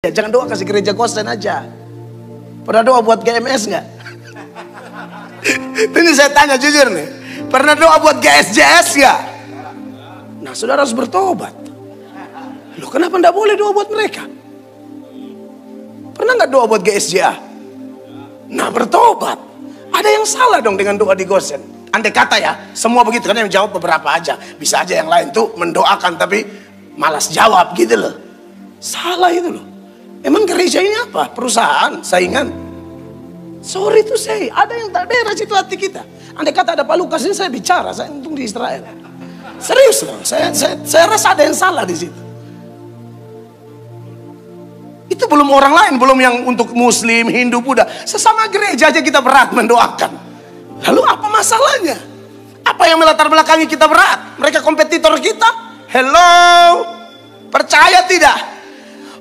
Ya, jangan doa kasih gereja Gosen aja. Pernah doa buat GMS nggak? Ini saya tanya jujur nih. Pernah doa buat GSJS nggak? Nah, saudara harus bertobat. Loh, kenapa nggak boleh doa buat mereka? Pernah nggak doa buat GSJA? Nah, bertobat. Ada yang salah dong dengan doa di Gosen. Andai kata ya, semua begitu kan, yang jawab beberapa aja. Bisa aja yang lain tuh mendoakan tapi malas jawab gitu loh. Salah itu loh. Emang gereja ini apa? Perusahaan, saingan? Sorry to say, ada yang tak beres itu hati kita. Andai kata ada Pak Lukas ini saya bicara, saya untung di Israel. Serius loh, saya rasa ada yang salah di situ. Itu belum orang lain, belum yang untuk Muslim, Hindu, Buddha. Sesama gereja aja kita berat mendoakan. Lalu apa masalahnya? Apa yang melatar belakangi kita berat? Mereka kompetitor kita? Hello, percaya tidak?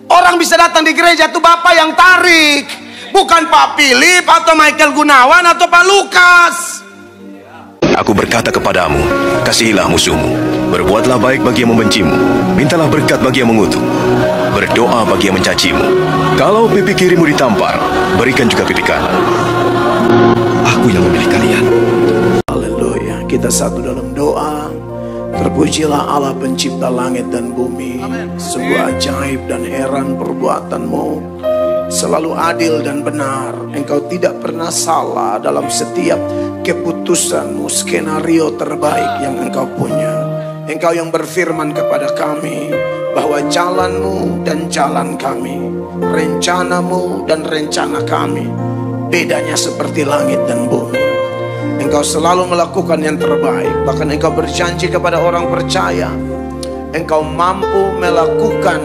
Orang bisa datang di gereja itu Bapak yang tarik, bukan Pak Philip atau Michael Gunawan atau Pak Lukas. Aku berkata kepadamu, kasihilah musuhmu, berbuatlah baik bagi yang membencimu, mintalah berkat bagi yang mengutuk, berdoa bagi yang mencacimu. Kalau pipi kirimu ditampar, berikan juga pipi kanan. Aku yang memilih kalian. Haleluya. Kita satu dalam doa. Terpujilah Allah pencipta langit dan bumi. Sungguh ajaib dan heran perbuatanmu. Selalu adil dan benar. Engkau tidak pernah salah dalam setiap keputusanmu, skenario terbaik yang engkau punya. Engkau yang berfirman kepada kami bahwa jalanmu dan jalan kami, rencanamu dan rencana kami, bedanya seperti langit dan bumi. Engkau selalu melakukan yang terbaik. Bahkan engkau berjanji kepada orang percaya, engkau mampu melakukan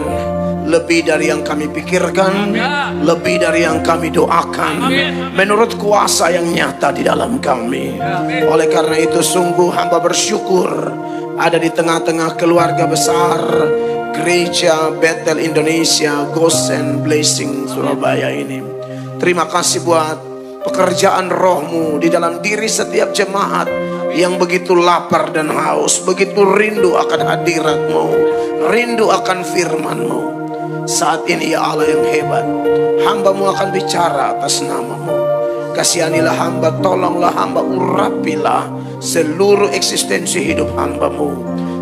lebih dari yang kami pikirkan, lebih dari yang kami doakan, menurut kuasa yang nyata di dalam kami. Oleh karena itu sungguh hamba bersyukur ada di tengah-tengah keluarga besar Gereja Bethel Indonesia Gosen Blessing Surabaya ini. Terima kasih buat pekerjaan rohmu di dalam diri setiap jemaat yang begitu lapar dan haus, begitu rindu akan hadiratmu, rindu akan firmanmu. Saat ini ya Allah yang hebat, hambamu akan bicara atas namamu. Kasihanilah hamba, tolonglah hamba, urapilah seluruh eksistensi hidup hambamu.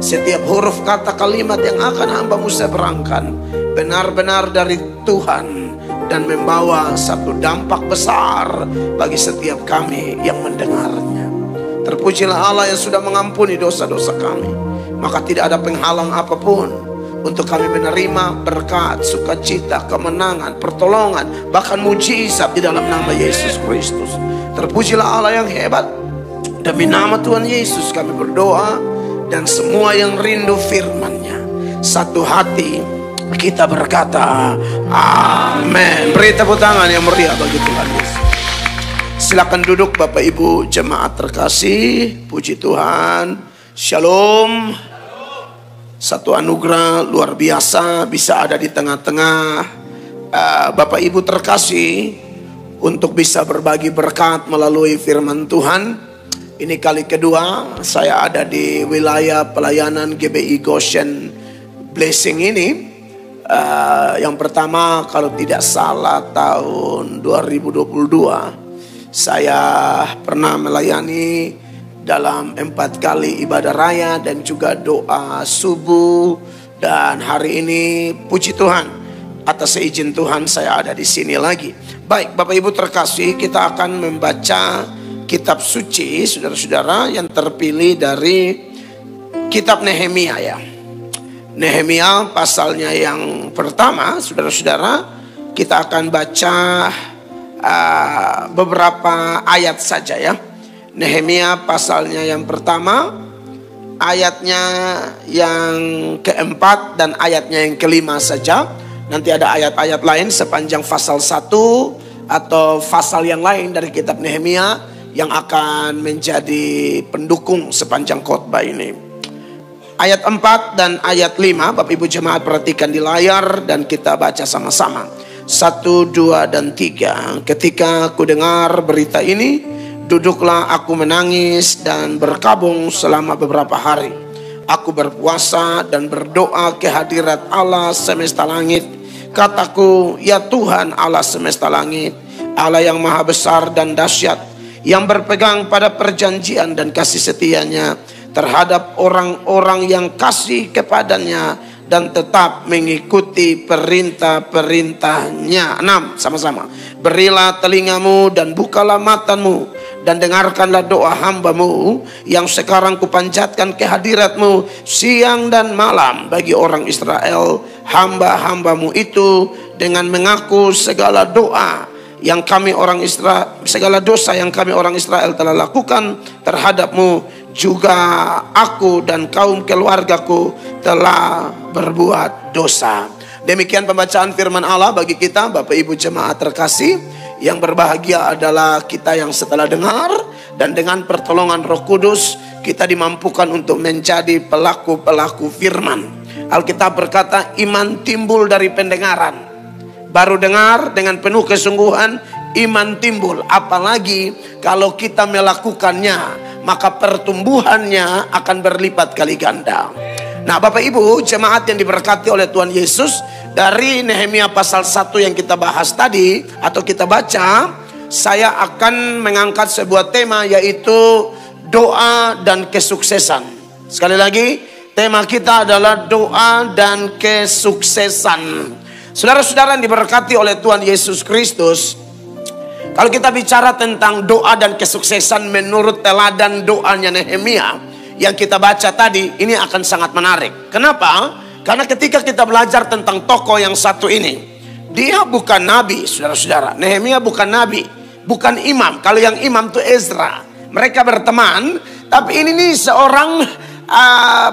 Setiap huruf kata kalimat yang akan hambamu seberangkan benar-benar dari Tuhan dan membawa satu dampak besar bagi setiap kami yang mendengarnya. Terpujilah Allah yang sudah mengampuni dosa-dosa kami. Maka tidak ada penghalang apapun untuk kami menerima berkat, sukacita, kemenangan, pertolongan, bahkan mujizat di dalam nama Yesus Kristus. Terpujilah Allah yang hebat. Demi nama Tuhan Yesus kami berdoa, dan semua yang rindu firman-Nya satu hati kita berkata amin. Beri tepuk tangan yang meriah bagi Tuhan Yesus. Silakan duduk Bapak Ibu jemaat terkasih. Puji Tuhan. Shalom. Satu anugerah luar biasa bisa ada di tengah-tengah Bapak Ibu terkasih untuk bisa berbagi berkat melalui firman Tuhan. Ini kali kedua saya ada di wilayah pelayanan GBI Goshen Blessing ini. Yang pertama kalau tidak salah tahun 2022 saya pernah melayani dalam 4 kali ibadah raya dan juga doa subuh. Dan hari ini puji Tuhan, atas izin Tuhan saya ada di sini lagi. Baik Bapak Ibu terkasih, kita akan membaca kitab suci saudara-saudara yang terpilih dari kitab Nehemia ya. Nehemia pasalnya yang pertama saudara-saudara, kita akan baca beberapa ayat saja ya. Nehemia pasalnya yang pertama, ayatnya yang keempat dan ayatnya yang kelima saja. Nanti ada ayat-ayat lain sepanjang pasal 1 atau pasal yang lain dari kitab Nehemia yang akan menjadi pendukung sepanjang khotbah ini. Ayat 4 dan ayat 5 Bapak Ibu jemaat perhatikan di layar dan kita baca sama-sama. 1, 2 dan 3. Ketika aku dengar berita ini, duduklah aku menangis dan berkabung selama beberapa hari. Aku berpuasa dan berdoa ke hadirat Allah semesta langit kataku, ya Tuhan Allah semesta langit, Allah yang maha besar dan dahsyat, yang berpegang pada perjanjian dan kasih setianya terhadap orang-orang yang kasih kepadanya dan tetap mengikuti perintah-perintahnya. 6, sama-sama. Berilah telingamu dan bukalah matamu dan dengarkanlah doa hambamu yang sekarang kupanjatkan kehadiratmu siang dan malam bagi orang Israel, hamba-hambamu itu, dengan mengaku segala doa yang kami orang Israel, segala dosa yang kami orang Israel telah lakukan terhadapmu. Juga aku dan kaum keluargaku telah berbuat dosa. Demikian pembacaan firman Allah bagi kita, Bapak Ibu jemaat terkasih. Yang berbahagia adalah kita yang setelah dengar dan dengan pertolongan Roh Kudus kita dimampukan untuk menjadi pelaku-pelaku firman. Alkitab berkata, iman timbul dari pendengaran. Baru dengar dengan penuh kesungguhan, iman timbul. Apalagi kalau kita melakukannya, maka pertumbuhannya akan berlipat kali ganda. Nah, Bapak Ibu jemaat yang diberkati oleh Tuhan Yesus, dari Nehemia pasal 1 yang kita bahas tadi atau kita baca, saya akan mengangkat sebuah tema, yaitu doa dan kesuksesan. Sekali lagi, tema kita adalah doa dan kesuksesan. Saudara-saudara yang diberkati oleh Tuhan Yesus Kristus, kalau kita bicara tentang doa dan kesuksesan menurut teladan doanya Nehemia yang kita baca tadi, ini akan sangat menarik. Kenapa? Karena ketika kita belajar tentang tokoh yang satu ini, dia bukan nabi, saudara-saudara. Nehemia bukan nabi, bukan imam. Kalau yang imam itu Ezra. Mereka berteman, tapi ini nih seorang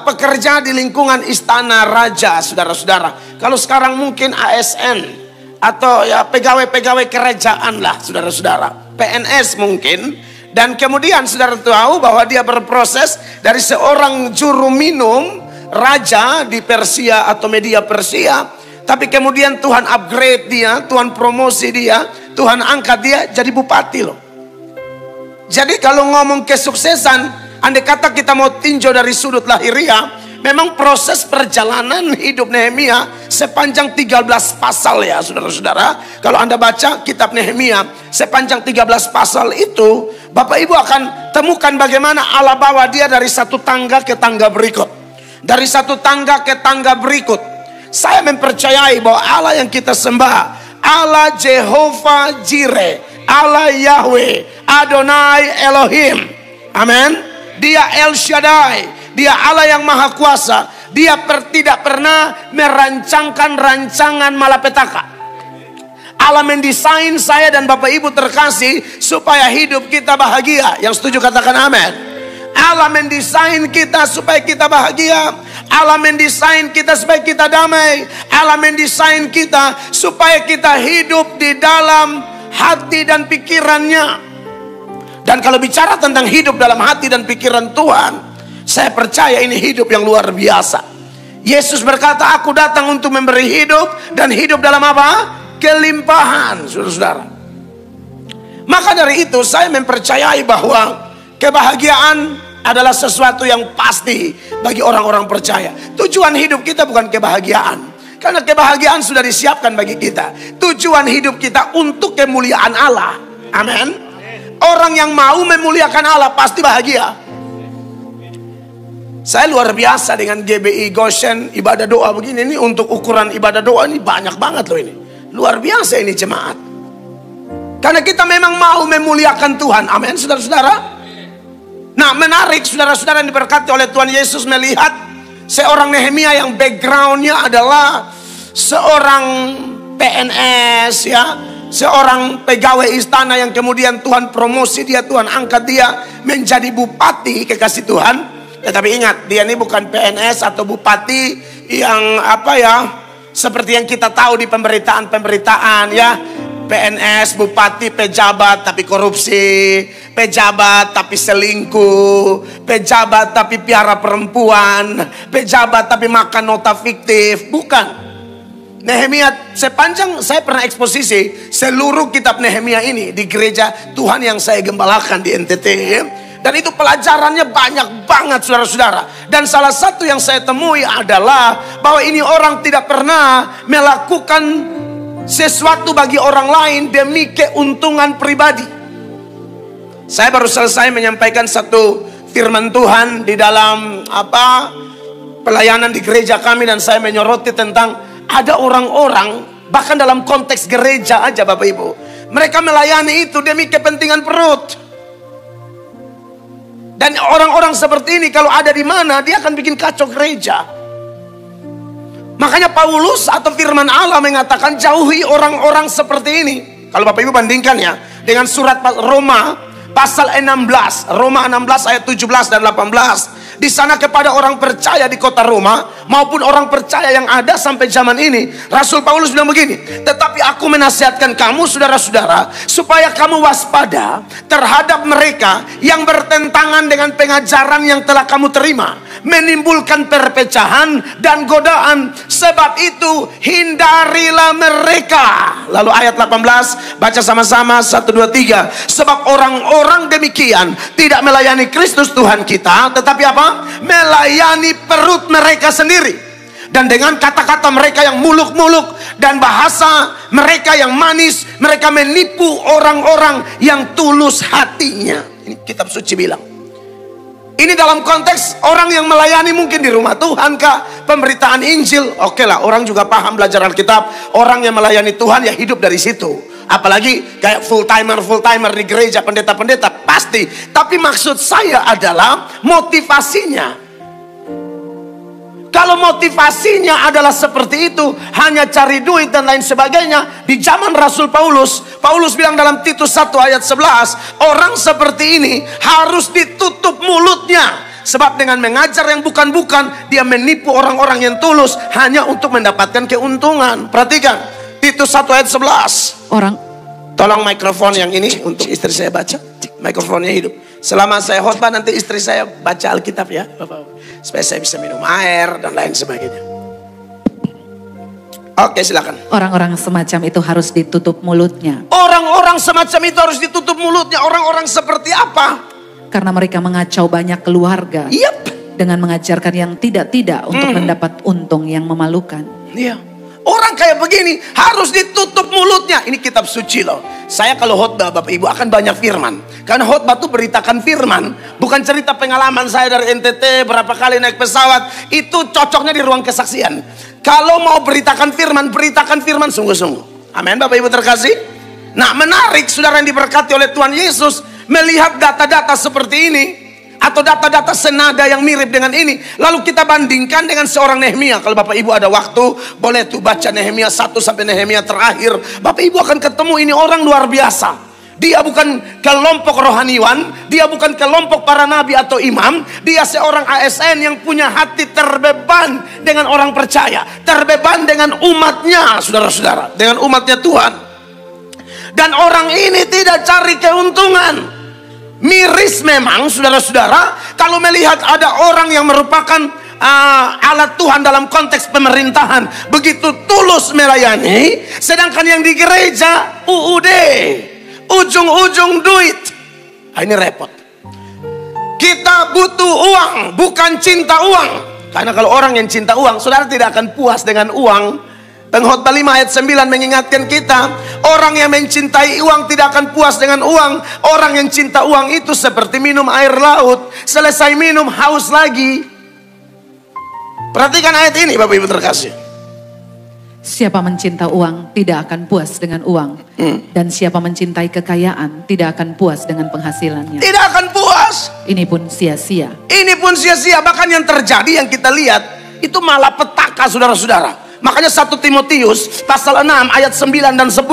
pekerja di lingkungan istana raja, saudara-saudara. Kalau sekarang mungkin ASN, atau ya pegawai-pegawai kerajaan lah, saudara-saudara, PNS mungkin. Dan kemudian saudara tahu bahwa dia berproses dari seorang juru minum raja di Persia atau media Persia, tapi kemudian Tuhan upgrade dia, Tuhan promosi dia, Tuhan angkat dia jadi bupati loh. Jadi kalau ngomong kesuksesan, andai kata kita mau tinjau dari sudut lahiriah, memang proses perjalanan hidup Nehemia sepanjang 13 pasal ya saudara-saudara. Kalau Anda baca kitab Nehemia sepanjang 13 pasal itu, Bapak Ibu akan temukan bagaimana Allah bawa dia dari satu tangga ke tangga berikut. Dari satu tangga ke tangga berikut. Saya mempercayai bahwa Allah yang kita sembah, Allah Jehovah Jireh, Allah Yahweh, Adonai Elohim. Amin. Dia El Shaddai. Dia Allah yang maha kuasa. Dia tidak pernah merancangkan rancangan malapetaka. Allah mendesain saya dan Bapak Ibu terkasih supaya hidup kita bahagia. Yang setuju katakan amin. Allah mendesain kita supaya kita bahagia. Allah mendesain kita supaya kita damai. Allah mendesain kita supaya kita hidup di dalam hati dan pikirannya. Dan kalau bicara tentang hidup dalam hati dan pikiran Tuhan, saya percaya ini hidup yang luar biasa. Yesus berkata, aku datang untuk memberi hidup, dan hidup dalam apa? Kelimpahan, saudara-saudara. Maka dari itu saya mempercayai bahwa kebahagiaan adalah sesuatu yang pasti bagi orang-orang percaya. Tujuan hidup kita bukan kebahagiaan, karena kebahagiaan sudah disiapkan bagi kita. Tujuan hidup kita untuk kemuliaan Allah. Amin. Orang yang mau memuliakan Allah pasti bahagia. Saya luar biasa dengan GBI Goshen ibadah doa begini. Ini untuk ukuran ibadah doa ini banyak banget loh ini. Luar biasa ini jemaat. Karena kita memang mau memuliakan Tuhan. Amin saudara-saudara. Nah menarik saudara-saudara yang diberkati oleh Tuhan Yesus, melihat seorang Nehemia yang backgroundnya adalah seorang PNS ya. Seorang pegawai istana yang kemudian Tuhan promosi dia, Tuhan angkat dia menjadi bupati, kekasih Tuhan. Tetapi ingat, dia ini bukan PNS atau bupati yang apa ya, seperti yang kita tahu di pemberitaan ya. PNS, bupati, pejabat tapi korupsi, pejabat tapi selingkuh, pejabat tapi piara perempuan, pejabat tapi makan nota fiktif. Bukan. Nehemia, sepanjang saya pernah eksposisi seluruh kitab Nehemia ini di gereja Tuhan yang saya gembalakan di NTT. Dan Dan itu pelajarannya banyak banget saudara-saudara. Dan salah satu yang saya temui adalah bahwa ini orang tidak pernah melakukan sesuatu bagi orang lain demi keuntungan pribadi. Saya baru selesai menyampaikan satu firman Tuhan di dalam pelayanan di gereja kami, dan saya menyoroti tentang ada orang-orang bahkan dalam konteks gereja aja Bapak Ibu, mereka melayani itu demi kepentingan perut. Dan orang-orang seperti ini kalau ada di mana, dia akan bikin kacau gereja. Makanya Paulus atau firman Allah mengatakan jauhi orang-orang seperti ini. Kalau Bapak Ibu bandingkan ya dengan surat Roma pasal 16, Roma 16 ayat 17 dan 18. Di sana kepada orang percaya di kota Roma maupun orang percaya yang ada sampai zaman ini, Rasul Paulus bilang begini, tetapi aku menasihatkan kamu saudara-saudara supaya kamu waspada terhadap mereka yang bertentangan dengan pengajaran yang telah kamu terima, menimbulkan perpecahan dan godaan. Sebab itu hindarilah mereka. Lalu ayat 18 baca sama-sama 1, 2, 3. Sebab orang-orang demikian tidak melayani Kristus Tuhan kita, tetapi apa? Melayani perut mereka sendiri. Dan dengan kata-kata mereka yang muluk-muluk dan bahasa mereka yang manis, mereka menipu orang-orang yang tulus hatinya. Ini kitab suci bilang. Ini dalam konteks orang yang melayani mungkin di rumah Tuhan kah, pemberitaan Injil, oke lah, orang juga paham belajar Alkitab. Orang yang melayani Tuhan ya hidup dari situ. Apalagi kayak full timer di gereja, pendeta-pendeta pasti. Tapi maksud saya adalah motivasinya. Kalau motivasinya adalah seperti itu, hanya cari duit dan lain sebagainya, di zaman Rasul Paulus bilang dalam Titus 1 ayat 11, orang seperti ini harus ditutup mulutnya. Sebab dengan mengajar yang bukan-bukan, dia menipu orang-orang yang tulus hanya untuk mendapatkan keuntungan. Perhatikan Titus 1 ayat 11. Tolong mikrofon yang ini untuk istri saya baca. Mikrofonnya hidup. Selama saya khotbah nanti istri saya baca Alkitab ya Bapak, supaya saya bisa minum air dan lain sebagainya. Oke, silakan. Orang-orang semacam itu harus ditutup mulutnya. Orang-orang semacam itu harus ditutup mulutnya. Orang-orang seperti apa? Karena mereka mengacau banyak keluarga. Dengan mengajarkan yang tidak-tidak untuk mendapat untung yang memalukan. Iya. Orang kayak begini harus ditutup mulutnya. Ini kitab suci loh. Saya kalau khotbah Bapak Ibu akan banyak firman. Karena khotbah itu beritakan firman, bukan cerita pengalaman saya dari NTT berapa kali naik pesawat. Itu cocoknya di ruang kesaksian. Kalau mau beritakan firman sungguh-sungguh. Amin Bapak Ibu terkasih. Nah, menarik saudara yang diberkati oleh Tuhan Yesus, melihat data-data seperti ini atau data-data senada yang mirip dengan ini, lalu kita bandingkan dengan seorang Nehemia. Kalau Bapak Ibu ada waktu, boleh tuh baca Nehemia 1 sampai Nehemia terakhir. Bapak Ibu akan ketemu ini orang luar biasa. Dia bukan kelompok rohaniwan, dia bukan kelompok para nabi atau imam, dia seorang ASN yang punya hati terbeban dengan orang percaya, terbeban dengan umatnya, saudara-saudara, dengan umatnya Tuhan. Dan orang ini tidak cari keuntungan. Miris memang saudara-saudara kalau melihat ada orang yang merupakan alat Tuhan dalam konteks pemerintahan begitu tulus melayani, sedangkan yang di gereja UUD, ujung-ujung duit. Ini repot. Kita butuh uang, bukan cinta uang. Karena kalau orang yang cinta uang, saudara tidak akan puas dengan uang. Pengkhotbah 5 ayat 9 mengingatkan kita, orang yang mencintai uang tidak akan puas dengan uang. Orang yang cinta uang itu seperti minum air laut, selesai minum haus lagi. Perhatikan ayat ini Bapak Ibu terkasih. Siapa mencinta uang tidak akan puas dengan uang. Dan siapa mencintai kekayaan tidak akan puas dengan penghasilannya. Tidak akan puas. Ini pun sia-sia. Ini pun sia-sia. Bahkan yang terjadi yang kita lihat itu malah petaka saudara-saudara. Makanya 1 Timotius pasal 6 ayat 9 dan 10.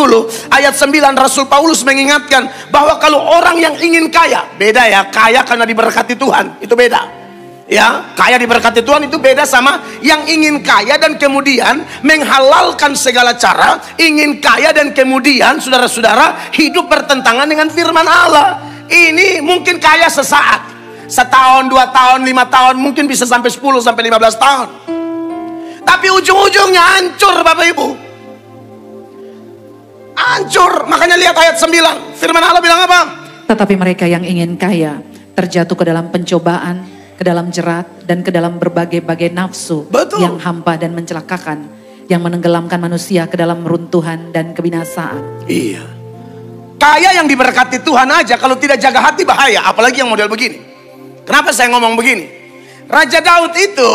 Ayat 9 Rasul Paulus mengingatkan bahwa kalau orang yang ingin kaya, beda ya, kaya karena diberkati Tuhan, itu beda. Ya, kaya diberkati Tuhan itu beda sama yang ingin kaya dan kemudian menghalalkan segala cara, ingin kaya dan kemudian saudara-saudara hidup bertentangan dengan firman Allah. Ini mungkin kaya sesaat, setahun, 2 tahun, 5 tahun, mungkin bisa sampai 10 sampai 15 tahun. Tapi ujung-ujungnya hancur Bapak Ibu. Hancur. Makanya lihat ayat 9. Firman Allah bilang apa? Tetapi mereka yang ingin kaya terjatuh ke dalam pencobaan, ke dalam jerat, dan ke dalam berbagai-bagai nafsu Betul. yang hampa dan mencelakakan, yang menenggelamkan manusia ke dalam runtuhan dan kebinasaan. Iya. Kaya yang diberkati Tuhan aja kalau tidak jaga hati bahaya, apalagi yang model begini. Kenapa saya ngomong begini? Raja Daud itu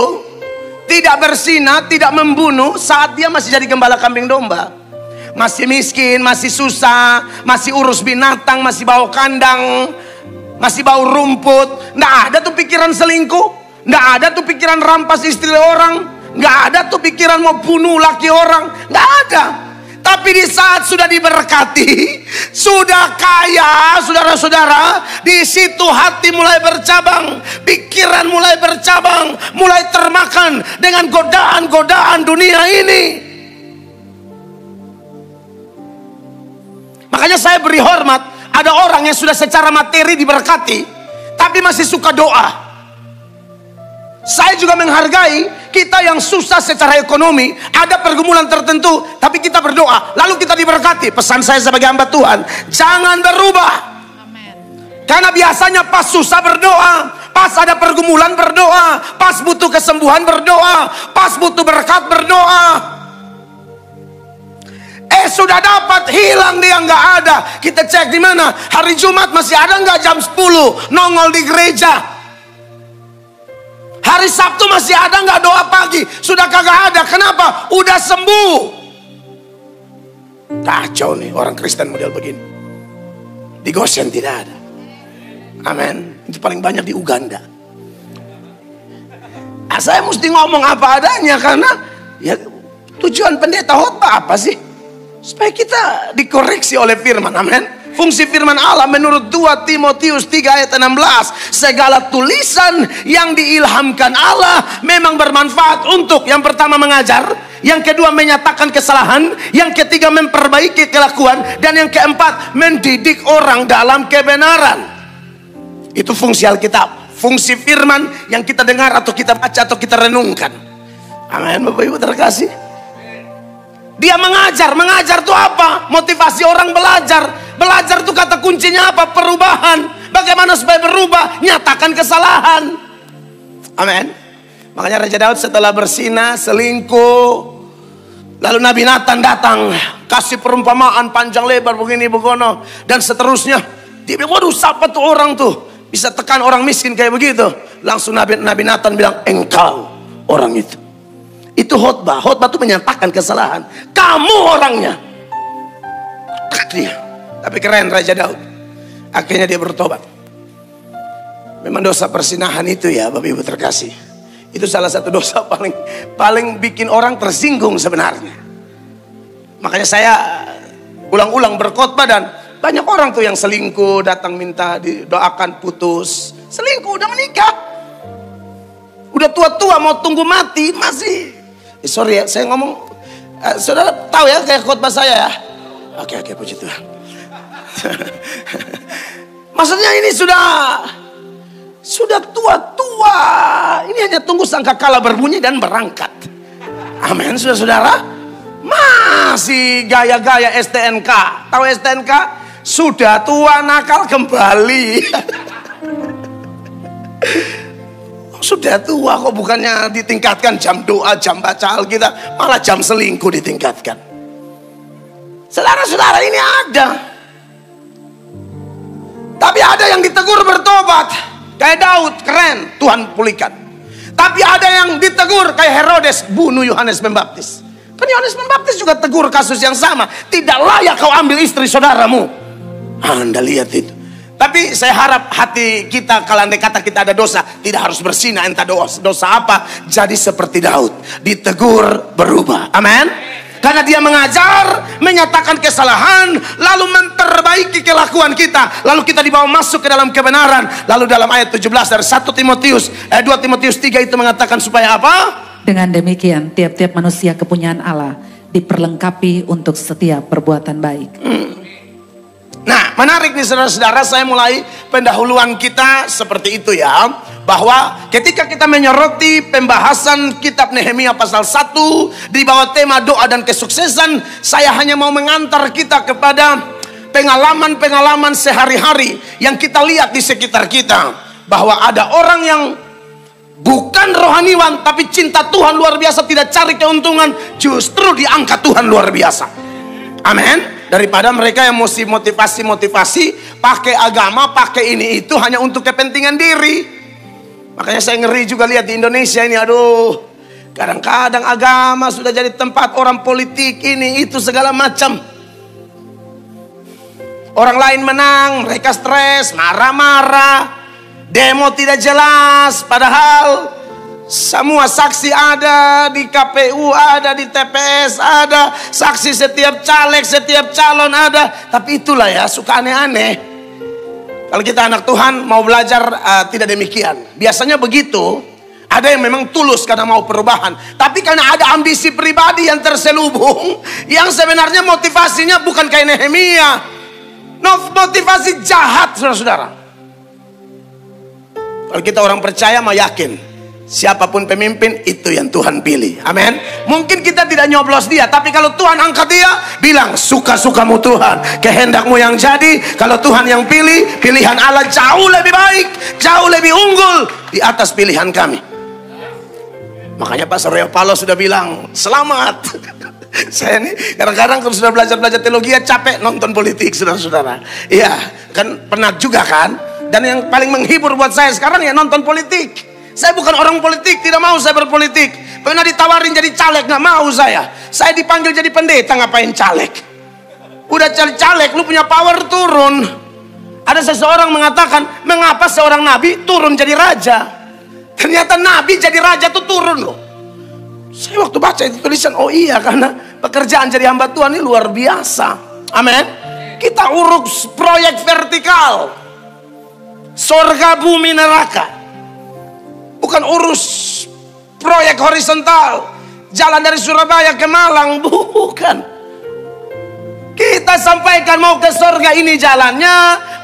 tidak bersinah, tidak membunuh saat dia masih jadi gembala kambing domba. Masih miskin, masih susah, masih urus binatang, masih bawa kandang, masih bau rumput. Nggak ada tuh pikiran selingkuh, nggak ada tuh pikiran rampas istri orang, nggak ada tuh pikiran mau bunuh laki orang, nggak ada. Tapi di saat sudah diberkati, sudah kaya, saudara-saudara, di situ hati mulai bercabang, pikiran mulai bercabang, mulai termakan dengan godaan-godaan dunia ini. Makanya saya beri hormat, ada orang yang sudah secara materi diberkati, tapi masih suka doa. Saya juga menghargai kita yang susah secara ekonomi, ada pergumulan tertentu, tapi kita berdoa, lalu kita diberkati. Pesan saya sebagai hamba Tuhan, jangan berubah. Amen. Karena biasanya pas susah berdoa, pas ada pergumulan berdoa, pas butuh kesembuhan berdoa, pas butuh berkat berdoa. Sudah dapat, hilang dia nggak ada. Kita cek di mana, hari Jumat masih ada nggak jam 10 nongol di gereja. Hari Sabtu masih ada nggak doa pagi? Sudah kagak ada. Kenapa? Udah sembuh. Kacau nih orang Kristen model begini. Di Goshen tidak ada. Amin. Itu paling banyak di Uganda. Saya mesti ngomong apa adanya, karena ya tujuan pendeta khotbah apa sih? Supaya kita dikoreksi oleh firman. Amin. Fungsi firman Allah menurut 2 Timotius 3 ayat 16, segala tulisan yang diilhamkan Allah memang bermanfaat untuk, yang pertama mengajar, yang kedua menyatakan kesalahan, yang ketiga memperbaiki kelakuan, dan yang keempat mendidik orang dalam kebenaran. Itu fungsi Alkitab, fungsi firman yang kita dengar atau kita baca atau kita renungkan. Amin. Bapak Ibu terkasih, dia mengajar. Mengajar itu apa? Motivasi orang belajar. Belajar itu kata kuncinya apa? Perubahan. Bagaimana supaya berubah? Nyatakan kesalahan. Amin. Makanya Raja Daud setelah bersinah, selingkuh, lalu Nabi Nathan datang, kasih perumpamaan panjang lebar begini begono dan seterusnya. Dia bilang, waduh, siapa tuh orang tuh bisa tekan orang miskin kayak begitu? Langsung Nabi Nathan bilang, engkau orang itu. Itu khotbah. Khotbah itu menyatakan kesalahan. Kamu orangnya. Dia. Tapi keren Raja Daud. Akhirnya dia bertobat. Memang dosa persinahan itu ya Bapak Ibu terkasih, itu salah satu dosa paling bikin orang tersinggung sebenarnya. Makanya saya ulang-ulang berkhotbah, dan banyak orang tuh yang selingkuh datang minta didoakan putus. Selingkuh udah menikah, udah tua-tua mau tunggu mati masih. Sorry ya, saya ngomong, saudara tahu ya kayak khotbah saya ya. Oke, puji Tuhan. Maksudnya ini sudah tua-tua. Ini hanya tunggu sangkakala berbunyi dan berangkat. Amin, saudara. Masih gaya-gaya STNK. Tahu STNK? Sudah tua nakal kembali. Sudah tua kok, bukannya ditingkatkan jam doa, jam baca Alkitab, malah jam selingkuh ditingkatkan. Saudara-saudara, ini ada. Tapi ada yang ditegur bertobat, kayak Daud, keren, Tuhan pulihkan. Tapi ada yang ditegur kayak Herodes, bunuh Yohanes Pembaptis. Kan Yohanes Pembaptis juga tegur kasus yang sama, tidak layak kau ambil istri saudaramu. Anda lihat itu. Tapi saya harap hati kita, kalau andai kata kita ada dosa, tidak harus bersinah entah dosa apa, jadi seperti Daud, ditegur berubah. Amin. Karena dia mengajar, menyatakan kesalahan, lalu memperbaiki kelakuan kita, lalu kita dibawa masuk ke dalam kebenaran. Lalu dalam ayat 17 dari 2 Timotius 3 itu mengatakan supaya apa? Dengan demikian tiap-tiap manusia kepunyaan Allah diperlengkapi untuk setiap perbuatan baik. Nah, menarik nih saudara-saudara, saya mulai pendahuluan kita seperti itu ya, bahwa ketika kita menyoroti pembahasan kitab Nehemia pasal 1 di bawah tema doa dan kesuksesan, saya hanya mau mengantar kita kepada pengalaman-pengalaman sehari-hari yang kita lihat di sekitar kita. bahwa ada orang yang bukan rohaniwan tapi cinta Tuhan luar biasa, tidak cari keuntungan, justru diangkat Tuhan luar biasa. Amin. Daripada mereka yang mesti motivasi pakai agama, pakai ini itu hanya untuk kepentingan diri. Makanya saya ngeri juga lihat di Indonesia ini, aduh, kadang-kadang agama sudah jadi tempat orang politik ini itu segala macam. Orang lain menang, mereka stres, marah-marah, demo tidak jelas, padahal semua saksi ada di KPU, ada di TPS, ada saksi setiap caleg, setiap calon ada. Tapi itulah ya, suka aneh-aneh. Kalau kita anak Tuhan mau belajar tidak demikian. Biasanya begitu. Ada yang memang tulus karena mau perubahan, tapi karena ada ambisi pribadi yang terselubung, yang sebenarnya motivasinya bukan kayak Nehemia. Motivasi jahat, saudara-saudara. Kalau kita orang percaya, mau yakin siapapun pemimpin itu yang Tuhan pilih. Amin. Mungkin kita tidak nyoblos dia, tapi kalau Tuhan angkat dia, bilang suka-sukamu Tuhan, kehendakmu yang jadi. Kalau Tuhan yang pilih, pilihan Allah jauh lebih baik, jauh lebih unggul di atas pilihan kami. Makanya Pak Surya Paloh sudah bilang selamat. Saya ini kadang-kadang kalau sudah belajar teologi capek nonton politik, saudara-saudara. Iya, kan penat juga kan. Dan yang paling menghibur buat saya sekarang ya nonton politik. Saya bukan orang politik, tidak mau saya berpolitik. Pernah ditawarin jadi caleg, nggak mau saya. Saya dipanggil jadi pendeta, ngapain caleg? Udah cari caleg, lu punya power turun. Ada seseorang mengatakan, mengapa seorang nabi turun jadi raja? Ternyata nabi jadi raja tuh turun loh. Saya waktu baca itu tulisan, oh iya, karena pekerjaan jadi hamba Tuhan ini luar biasa. Amin. Kita urus proyek vertikal, sorga bumi neraka, bukan urus proyek horizontal, jalan dari Surabaya ke Malang, bukan. Kita sampaikan mau ke sorga ini jalannya,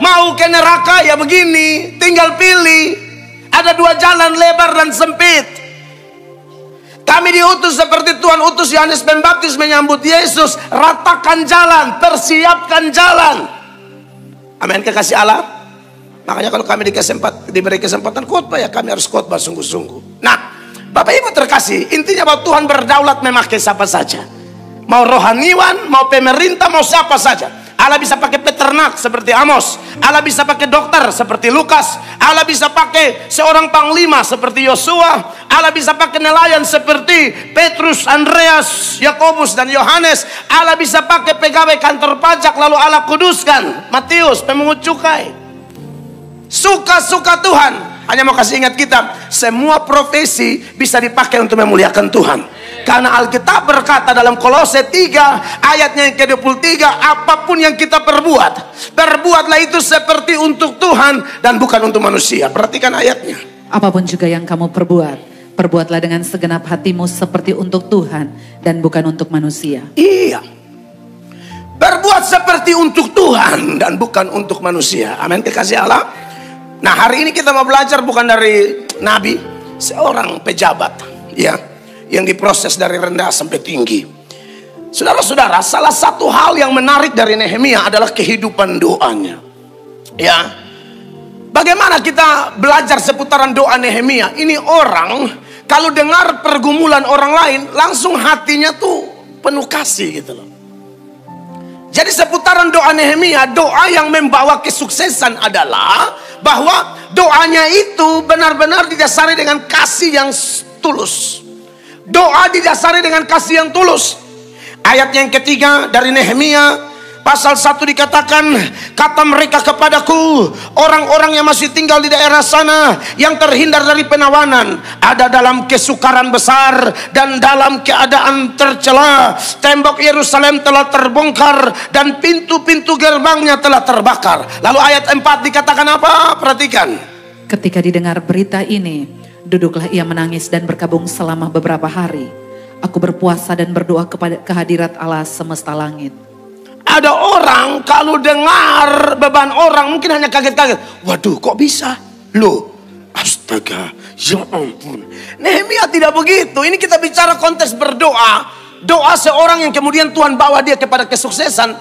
mau ke neraka ya begini, tinggal pilih. Ada dua jalan, lebar dan sempit. Kami diutus seperti Tuhan utus Yohanes Pembaptis menyambut Yesus. Ratakan jalan, persiapkan jalan. Amin, kekasih Allah. Makanya kalau kami diberi kesempatan khotbah, ya kami harus khotbah sungguh-sungguh. Nah, Bapak Ibu terkasih, intinya bahwa Tuhan berdaulat memakai siapa saja. Mau rohaniwan, mau pemerintah, mau siapa saja. Allah bisa pakai peternak seperti Amos. Allah bisa pakai dokter seperti Lukas. Allah bisa pakai seorang panglima seperti Yosua. Allah bisa pakai nelayan seperti Petrus, Andreas, Yakobus dan Yohanes. Allah bisa pakai pegawai kantor pajak lalu Allah kuduskan Matius, pemungut cukai. Suka-suka Tuhan. Hanya mau kasih ingat kita, semua profesi bisa dipakai untuk memuliakan Tuhan. Karena Alkitab berkata dalam Kolose 3 ayatnya yang ke-23, apapun yang kita perbuat, perbuatlah itu seperti untuk Tuhan dan bukan untuk manusia. Perhatikan ayatnya. Apapun juga yang kamu perbuat, perbuatlah dengan segenap hatimu seperti untuk Tuhan dan bukan untuk manusia. Iya. Berbuat seperti untuk Tuhan dan bukan untuk manusia. Amin, kekasih Allah. Nah, hari ini kita mau belajar bukan dari nabi, seorang pejabat, ya, yang diproses dari rendah sampai tinggi. Saudara-saudara, salah satu hal yang menarik dari Nehemia adalah kehidupan doanya. Ya, bagaimana kita belajar seputaran doa Nehemia? Ini orang kalau dengar pergumulan orang lain, langsung hatinya tuh penuh kasih gitu loh. Jadi seputaran doa Nehemia, doa yang membawa kesuksesan adalah bahwa doanya itu benar-benar didasari dengan kasih yang tulus. Doa didasari dengan kasih yang tulus. Ayat yang ketiga dari Nehemia pasal 1 dikatakan, kata mereka kepadaku, orang-orang yang masih tinggal di daerah sana, yang terhindar dari penawanan, ada dalam kesukaran besar dan dalam keadaan tercela. Tembok Yerusalem telah terbongkar dan pintu-pintu gerbangnya telah terbakar. Lalu ayat 4 dikatakan apa? Perhatikan. Ketika didengar berita ini, duduklah ia menangis dan berkabung selama beberapa hari. Aku berpuasa dan berdoa kepada kehadirat Allah semesta langit. Ada orang kalau dengar beban orang mungkin hanya kaget-kaget. Waduh, kok bisa? Loh, astaga, ya ampun. Nehemia tidak begitu. Ini kita bicara konteks berdoa. Doa seorang yang kemudian Tuhan bawa dia kepada kesuksesan.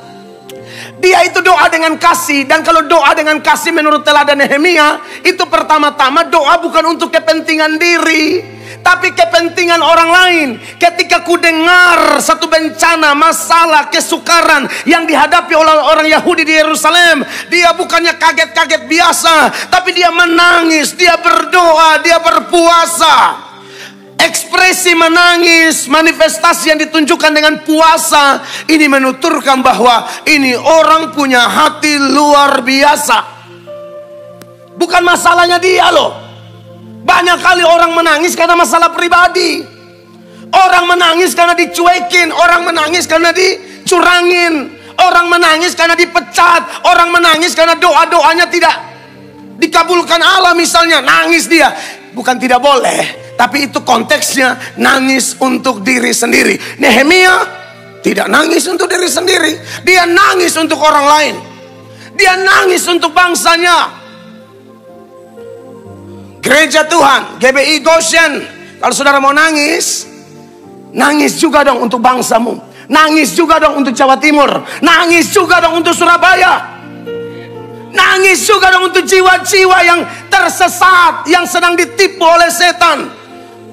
Dia itu doa dengan kasih. Dan kalau doa dengan kasih menurut teladan Nehemia, itu pertama-tama doa bukan untuk kepentingan diri, tapi kepentingan orang lain. Ketika ku dengar satu bencana, masalah, kesukaran yang dihadapi oleh orang Yahudi di Yerusalem, dia bukannya kaget-kaget biasa, tapi dia menangis, dia berdoa, dia berpuasa. Ekspresi menangis, manifestasi yang ditunjukkan dengan puasa, ini menuturkan bahwa ini orang punya hati luar biasa. Bukan masalahnya dia loh. Banyak kali orang menangis karena masalah pribadi. Orang menangis karena dicuekin. Orang menangis karena dicurangin. Orang menangis karena dipecat. Orang menangis karena doa-doanya tidak dikabulkan Allah misalnya. Nangis dia. Bukan tidak boleh, tapi itu konteksnya nangis untuk diri sendiri. Nehemia tidak nangis untuk diri sendiri. Dia nangis untuk orang lain. Dia nangis untuk bangsanya. Gereja Tuhan, GBI Goshen, kalau saudara mau nangis, nangis juga dong untuk bangsamu. Nangis juga dong untuk Jawa Timur. Nangis juga dong untuk Surabaya. Nangis juga dong untuk jiwa-jiwa yang tersesat, yang sedang ditipu oleh setan.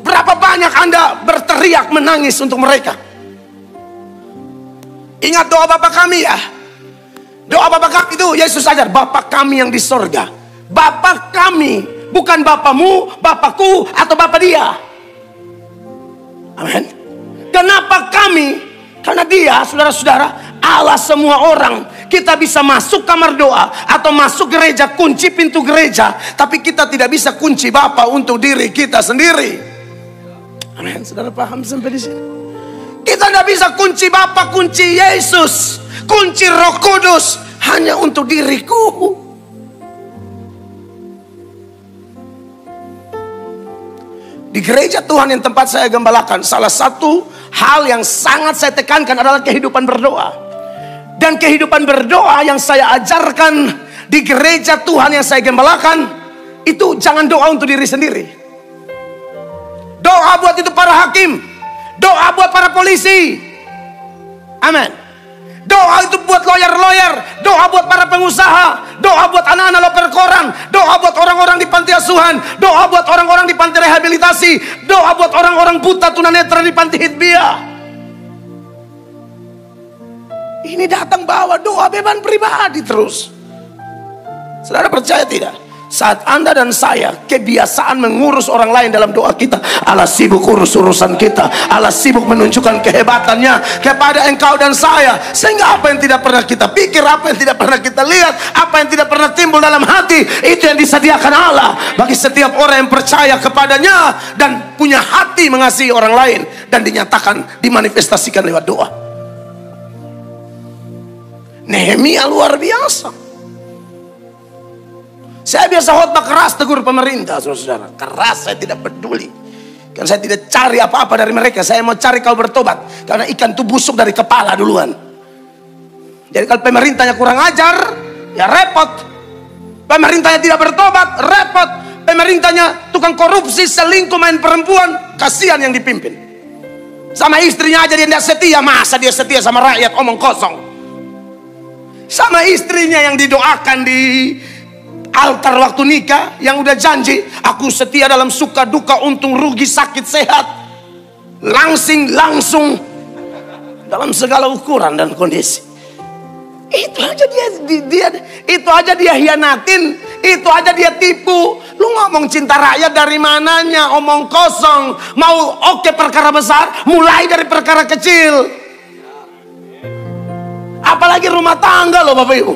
Berapa banyak Anda berteriak menangis untuk mereka? Ingat doa Bapa kami ya. Doa Bapa kami itu Yesus ajar, Bapa kami yang di sorga. Bapa kami, bukan bapamu, bapakku, atau bapak dia. Amin. Kenapa kami? Karena dia, saudara-saudara, Allah semua orang. Kita bisa masuk kamar doa atau masuk gereja, kunci pintu gereja, tapi kita tidak bisa kunci Bapa untuk diri kita sendiri. Amin. Saudara paham sampai di sini? Kita tidak bisa kunci Bapa, kunci Yesus, kunci Roh Kudus hanya untuk diriku. Di gereja Tuhan yang tempat saya gembalakan, salah satu hal yang sangat saya tekankan adalah kehidupan berdoa. Dan kehidupan berdoa yang saya ajarkan di gereja Tuhan yang saya gembalakan, itu jangan doa untuk diri sendiri. Doa buat itu para hakim, doa buat para polisi. Amin. Doa itu buat lawyer-lawyer, doa buat para pengusaha, doa buat anak-anak loper koran, doa buat orang-orang di panti asuhan, doa buat orang-orang di panti rehabilitasi, doa buat orang-orang buta tunanetra di panti Hidbia. Ini datang bawa doa beban pribadi terus. Saudara percaya tidak? Saat Anda dan saya kebiasaan mengurus orang lain dalam doa kita, Allah sibuk urus urusan kita. Allah sibuk menunjukkan kehebatannya kepada engkau dan saya. Sehingga apa yang tidak pernah kita pikir, apa yang tidak pernah kita lihat, apa yang tidak pernah timbul dalam hati, itu yang disediakan Allah bagi setiap orang yang percaya kepadanya dan punya hati mengasihi orang lain, dan dinyatakan, dimanifestasikan lewat doa. Nehemia luar biasa. Saya biasa khotbah keras tegur pemerintah, saudara-saudara. Keras, saya tidak peduli. Karena saya tidak cari apa-apa dari mereka. Saya mau cari kau bertobat. Karena ikan itu busuk dari kepala duluan. Jadi kalau pemerintahnya kurang ajar, ya repot. Pemerintahnya tidak bertobat, repot. Pemerintahnya tukang korupsi, selingkuh, main perempuan, kasihan yang dipimpin. Sama istrinya aja dia tidak setia. Masa dia setia sama rakyat, omong kosong. Sama istrinya yang didoakan di altar waktu nikah, yang udah janji, aku setia dalam suka duka, untung rugi, sakit sehat, langsung dalam segala ukuran dan kondisi. Itu aja dia hianatin, itu aja dia tipu. Lu ngomong cinta rakyat dari mananya? Omong kosong. Mau oke perkara besar, mulai dari perkara kecil. Apalagi rumah tangga loh Bapak Ibu.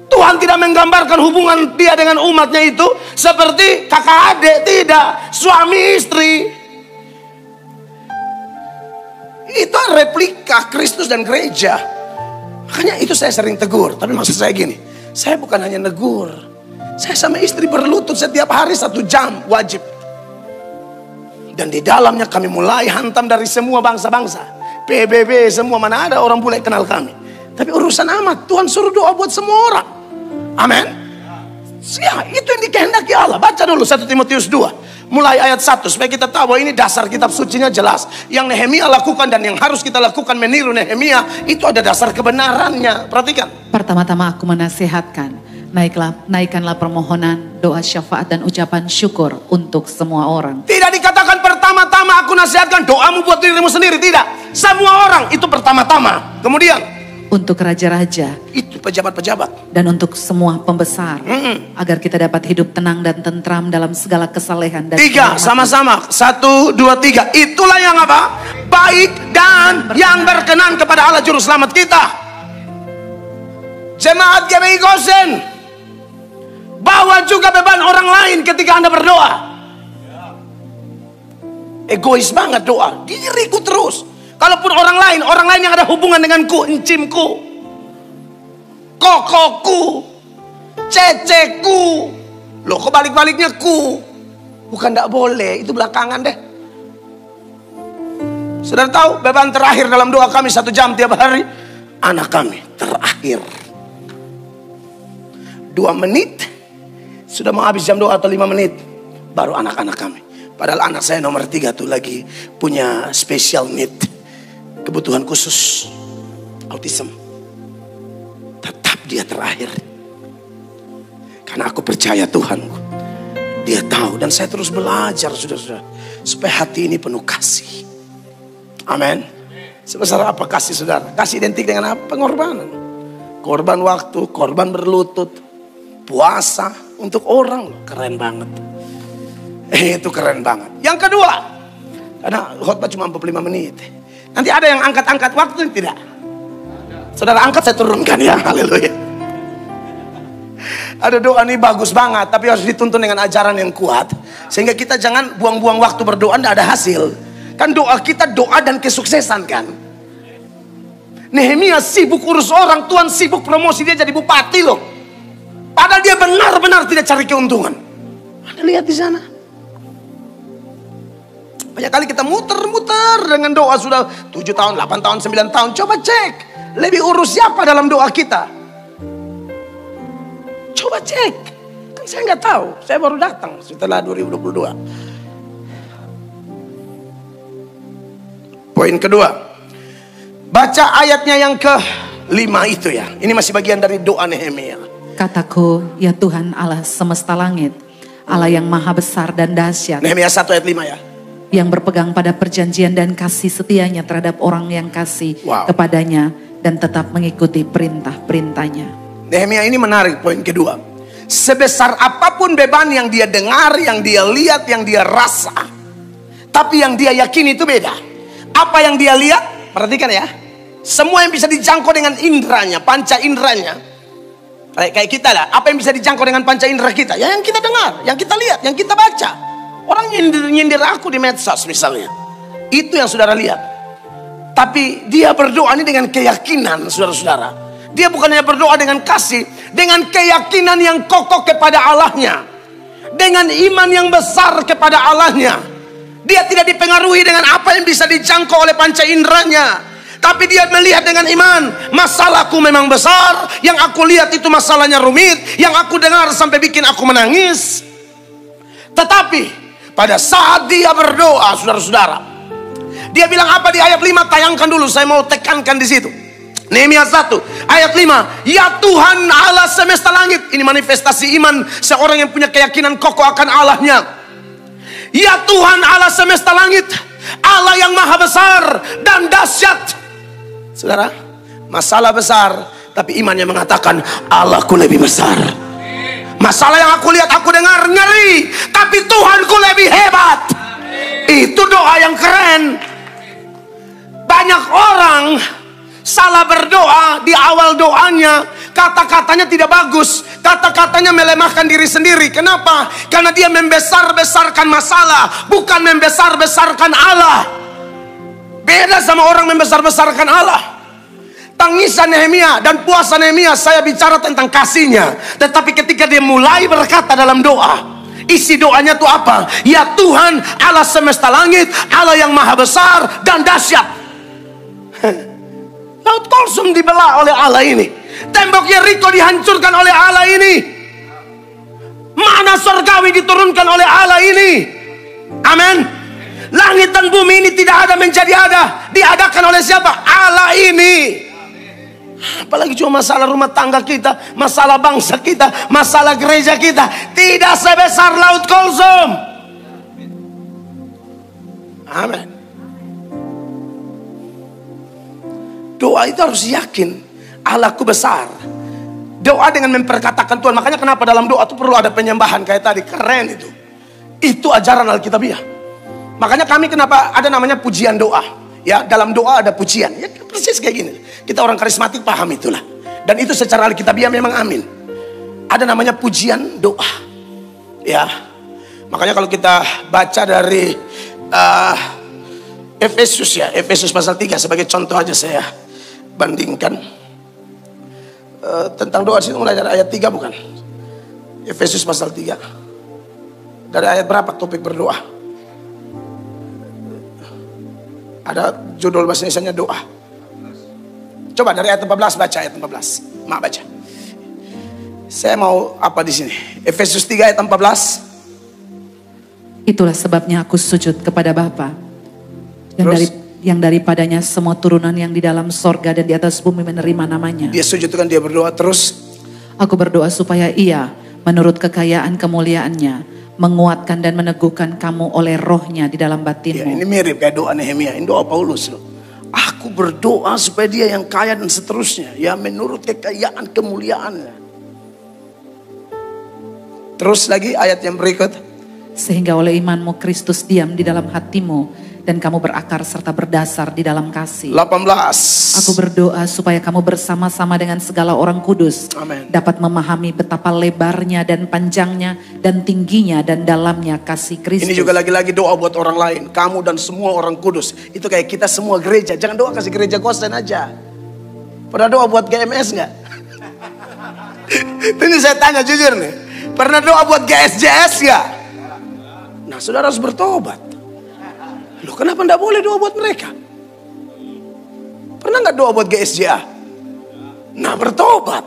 Tuhan tidak menggambarkan hubungan dia dengan umatnya itu seperti kakak adik, tidak. Suami istri. Itu replika Kristus dan gereja. Makanya itu saya sering tegur. Tapi maksud saya gini, saya bukan hanya negur. Saya sama istri berlutut setiap hari 1 jam wajib. Dan di dalamnya kami mulai hantam dari semua bangsa-bangsa. PBB semua, mana ada orang bule kenal kami. Tapi urusan amat, Tuhan suruh doa buat semua orang. Amin. Ya, itu yang dikehendaki Allah. Baca dulu 1 Timotius 2 mulai ayat 1 supaya kita tahu bahwa ini dasar kitab sucinya jelas. Yang Nehemia lakukan dan yang harus kita lakukan meniru Nehemia, itu ada dasar kebenarannya. Perhatikan. Pertama-tama aku menasihatkan, naikkanlah permohonan, doa syafaat dan ucapan syukur untuk semua orang. Tidak dikatakan pertama-tama aku nasihatkan doamu buat dirimu sendiri, tidak. Semua orang itu pertama-tama. Kemudian untuk raja-raja, itu pejabat-pejabat, dan untuk semua pembesar, agar kita dapat hidup tenang dan tentram dalam segala kesalehan dan 3 sama-sama 1, 2, 3. Itulah yang apa? Baik dan yang berkenan kepada Allah Juru Selamat kita. Jemaat GBI Gosen, bawa juga beban orang lain ketika Anda berdoa. Egois banget doa, diriku terus. Kalaupun orang lain yang ada hubungan denganku, encimku, kokoku, ceceku, loh kok balik-baliknya ku? Bukan tidak boleh, itu belakangan deh. Saudara tahu beban terakhir dalam doa kami 1 jam tiap hari, anak kami terakhir 2 menit sudah mau habis jam doa atau 5 menit baru anak-anak kami. Padahal anak saya nomor 3 tuh lagi punya special need, kebutuhan khusus, autism. Tetap dia terakhir. Karena aku percaya Tuhanku, Dia tahu. Dan saya terus belajar saudara-saudara, supaya hati ini penuh kasih. Amin. Sebesar apa kasih saudara? Kasih identik dengan apa? Pengorbanan. Korban waktu, korban berlutut, puasa untuk orang. Keren banget. Itu keren banget. Yang kedua, karena khotbah cuma 45 menit. Nanti ada yang angkat-angkat waktu, tidak? Saudara angkat, saya turunkan ya. Haleluya. Ada doa nih bagus banget, tapi harus dituntun dengan ajaran yang kuat. Sehingga kita jangan buang-buang waktu berdoa, tidak ada hasil. Kan doa kita doa dan kesuksesan kan. Nehemia sibuk urus orang, Tuhan sibuk promosi dia jadi bupati loh. Padahal dia benar-benar tidak cari keuntungan. Anda lihat di sana. Banyak kali kita muter-muter dengan doa sudah 7 tahun, 8 tahun, 9 tahun. Coba cek, lebih urus siapa dalam doa kita? Coba cek. Kan saya nggak tahu, saya baru datang setelah 2022. Poin kedua, baca ayatnya yang ke-5 itu ya. Ini masih bagian dari doa Nehemia. Kataku, ya Tuhan Allah semesta langit, Allah yang maha besar dan dahsyat. Nehemia 1 ayat 5 ya. Yang berpegang pada perjanjian dan kasih setianya terhadap orang yang kasih kepadanya dan tetap mengikuti perintah-perintahnya. Nehemia ini menarik poin kedua. Sebesar apapun beban yang dia dengar, yang dia lihat, yang dia rasa, tapi yang dia yakini itu beda. Apa yang dia lihat, perhatikan ya. Semua yang bisa dijangkau dengan indranya, panca indranya. Kayak kita lah, apa yang bisa dijangkau dengan panca indera kita? Ya yang kita dengar, yang kita lihat, yang kita baca. Orang nyindir aku di medsos misalnya. Itu yang saudara lihat. Tapi dia berdoa ini dengan keyakinan saudara-saudara. Dia bukan hanya berdoa dengan kasih, dengan keyakinan yang kokoh kepada Allahnya. Dengan iman yang besar kepada Allahnya. Dia tidak dipengaruhi dengan apa yang bisa dijangkau oleh panca inderanya. Tapi dia melihat dengan iman, masalahku memang besar, yang aku lihat itu masalahnya rumit, yang aku dengar sampai bikin aku menangis. Tetapi pada saat dia berdoa, saudara-saudara, dia bilang apa di ayat 5? Tayangkan dulu, saya mau tekankan di situ. Nehemia 1 ayat 5. Ya Tuhan Allah semesta langit. Ini manifestasi iman seorang yang punya keyakinan kokoh akan Allahnya. Ya Tuhan Allah semesta langit, Allah yang maha besar dan dahsyat. Saudara, masalah besar, tapi imannya mengatakan Allahku lebih besar. Masalah yang aku lihat, aku dengar ngeri, tapi Tuhanku lebih hebat. Itu doa yang keren. Banyak orang salah berdoa di awal doanya, kata-katanya tidak bagus, kata-katanya melemahkan diri sendiri. Kenapa? Karena dia membesar-besarkan masalah, bukan membesar-besarkan Allah. Beda sama orang membesar-besarkan Allah. Tangisan Nehemia dan puasa Nehemia, saya bicara tentang kasihnya. Tetapi ketika dia mulai berkata dalam doa, isi doanya itu apa? Ya Tuhan Allah semesta langit, Allah yang maha besar dan dahsyat. Laut Kulsum dibelah oleh Allah ini. Tembok Yeriko dihancurkan oleh Allah ini. Mana surgawi diturunkan oleh Allah ini. Amin. Langit dan bumi ini tidak ada menjadi ada. Diadakan oleh siapa? Allah ini. Apalagi cuma masalah rumah tangga kita, masalah bangsa kita, masalah gereja kita, tidak sebesar Laut Kulsum. Amin. Doa itu harus yakin Allahku besar. Doa dengan memperkatakan Tuhan. Makanya kenapa dalam doa itu perlu ada penyembahan kayak tadi. Keren itu. Itu ajaran Alkitabiah. Makanya kami kenapa ada namanya pujian doa. Ya, dalam doa ada pujian. Ya persis kayak gini. Kita orang karismatik paham itulah. Dan itu secara Alkitabiah memang amin. Ada namanya pujian doa. Ya. Makanya kalau kita baca dari Efesus ya. Efesus pasal 3 sebagai contoh aja saya bandingkan. Tentang doa sini mulai dari ayat 3 bukan? Efesus pasal 3. Dari ayat berapa topik berdoa? Ada judul bahasa Indonesianya doa. Coba dari ayat 14 baca ayat 14. Mak baca. Saya mau apa di sini? Efesus 3 ayat 14. Itulah sebabnya aku sujud kepada Bapa yang daripadanya semua turunan yang di dalam sorga dan di atas bumi menerima namanya. Dia sujud kan, dia berdoa terus. Aku berdoa supaya Ia menurut kekayaan kemuliaannya menguatkan dan meneguhkan kamu oleh rohnya di dalam batinmu. Ya, ini mirip kayak doa Nehemia, ini doa Paulus loh. Aku berdoa supaya dia yang kaya dan seterusnya. Ya menurut kekayaan kemuliaannya. Terus lagi ayat yang berikut. Sehingga oleh imanmu Kristus diam di dalam hatimu dan kamu berakar serta berdasar di dalam kasih. 18. Aku berdoa supaya kamu bersama-sama dengan segala orang kudus Amen. dapat memahami betapa lebarnya dan panjangnya dan tingginya dan dalamnya kasih Kristus. Ini juga lagi-lagi doa buat orang lain. Kamu dan semua orang kudus. Itu kayak kita semua gereja. Jangan doa kasih gereja Gosen aja. Pernah doa buat GMS gak? Ini saya tanya jujur nih. Pernah doa buat GSJS gak? Nah saudara harus bertobat. Loh kenapa gak boleh doa buat mereka? Pernah gak doa buat GSJA? Nah bertobat.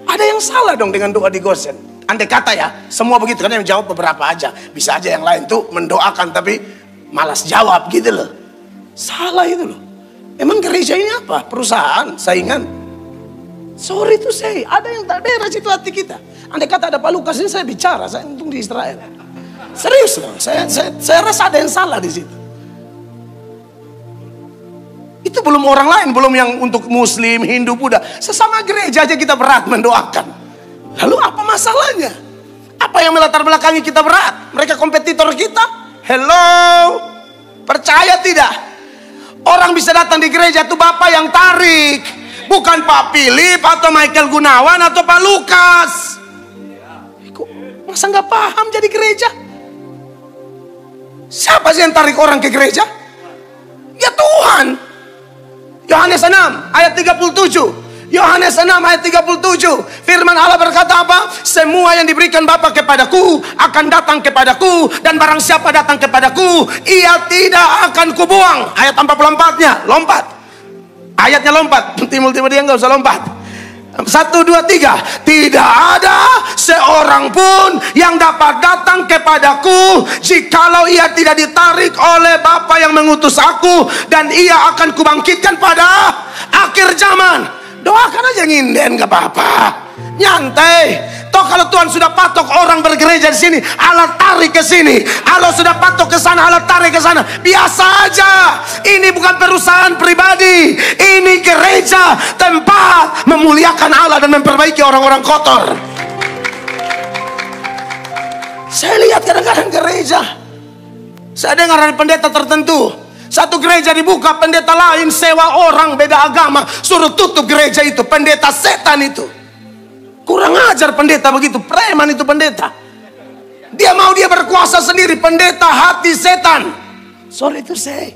Ada yang salah dong dengan doa di Gosen. Andai kata ya, semua begitu kan, yang jawab beberapa aja. Bisa aja yang lain tuh mendoakan tapi malas jawab gitu loh. Salah itu loh. Emang gereja ini apa? Perusahaan, saingan. Sorry to say, ada yang tak beres itu hati kita. Andai kata ada Pak Lukas ini saya bicara, saya untung di Israel. Serius loh, saya rasa ada yang salah di situ. Itu belum orang lain, belum yang untuk Muslim, Hindu, Buddha. Sesama gereja aja kita berat mendoakan. Lalu apa masalahnya? Apa yang melatar belakangi kita berat? Mereka kompetitor kita? Hello? Percaya tidak? Orang bisa datang di gereja itu Bapak yang tarik. Bukan Pak Philip atau Michael Gunawan atau Pak Lukas. Masa nggak paham jadi gereja? Siapa sih yang tarik orang ke gereja? Ya Tuhan. Yohanes 6 ayat 37. Yohanes 6 ayat 37. Firman Allah berkata apa? Semua yang diberikan Bapa kepadaku akan datang kepadaku, dan barang siapa datang kepadaku, ia tidak akan kubuang. Ayat 44-nya lompat. Ayatnya lompat. Timur-timur dia nggak usah lompat. 1, 2, 3. Tidak ada seorang pun yang dapat datang kepadaku jikalau ia tidak ditarik oleh Bapa yang mengutus aku, dan ia akan kubangkitkan pada akhir zaman. Doakan aja nginden, gak apa-apa. Nyantai. Toh kalau Tuhan sudah patok orang bergereja di sini, Allah tarik ke sini. Allah sudah patok ke sana, Allah tarik ke sana. Biasa aja. Ini bukan perusahaan pribadi. Ini gereja, tempat memuliakan Allah dan memperbaiki orang-orang kotor. Saya lihat kadang-kadang gereja, saya dengar dari pendeta tertentu, satu gereja dibuka, pendeta lain sewa orang beda agama, suruh tutup gereja itu. Pendeta setan itu. Kurang ajar pendeta begitu, preman itu pendeta. Dia mau dia berkuasa sendiri, pendeta hati setan. Sorry to say.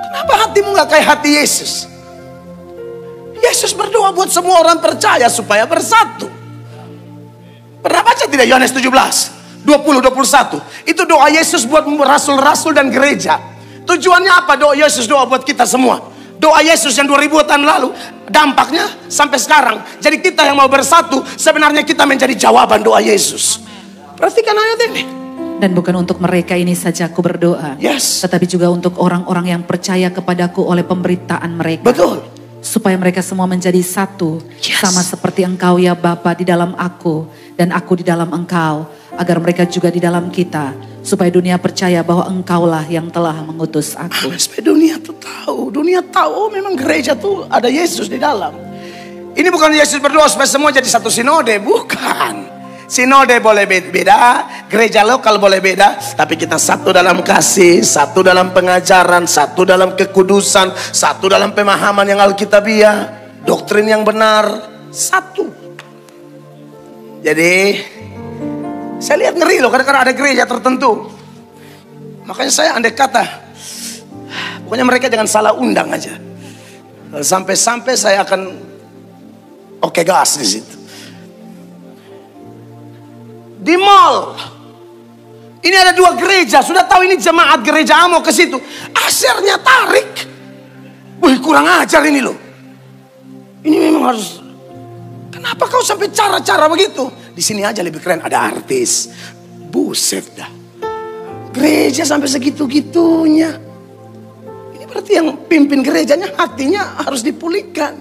Kenapa hatimu gak kayak hati Yesus? Yesus berdoa buat semua orang percaya supaya bersatu. Pernah baca tidak Yohanes 17, 20, 21? Itu doa Yesus buat rasul-rasul dan gereja. Tujuannya apa doa Yesus doa buat kita semua? Doa Yesus yang 2000 tahun lalu, dampaknya sampai sekarang. Jadi kita yang mau bersatu, sebenarnya kita menjadi jawaban doa Yesus. Perhatikan ayat ini. Dan bukan untuk mereka ini saja aku berdoa. Yes. Tetapi juga untuk orang-orang yang percaya kepadaku oleh pemberitaan mereka. Betul. Supaya mereka semua menjadi satu. Yes. Sama seperti engkau ya Bapa di dalam aku. Dan aku di dalam engkau. Agar mereka juga di dalam kita. Supaya dunia percaya bahwa engkaulah yang telah mengutus aku. Supaya dunia tuh tahu. Dunia tahu, oh memang gereja tuh ada Yesus di dalam. Ini bukan Yesus berdoa supaya semua jadi satu sinode. Bukan. Sinode boleh beda, gereja lokal boleh beda, tapi kita satu dalam kasih, satu dalam pengajaran, satu dalam kekudusan, satu dalam pemahaman yang alkitabiah, doktrin yang benar, satu. Jadi saya lihat ngeri loh, kadang-kadang ada gereja tertentu. Makanya saya andai kata, pokoknya mereka jangan salah undang aja. Sampai-sampai saya akan oke gas di situ. Di mall, ini ada 2 gereja, sudah tahu ini jemaat gereja mau ke situ, asernya tarik. Wih, kurang ajar ini loh. Ini memang harus. Kenapa kau sampai cara-cara begitu? Di sini aja lebih keren, ada artis. Buset dah. Gereja sampai segitu-gitunya. Ini berarti yang pimpin gerejanya hatinya harus dipulihkan.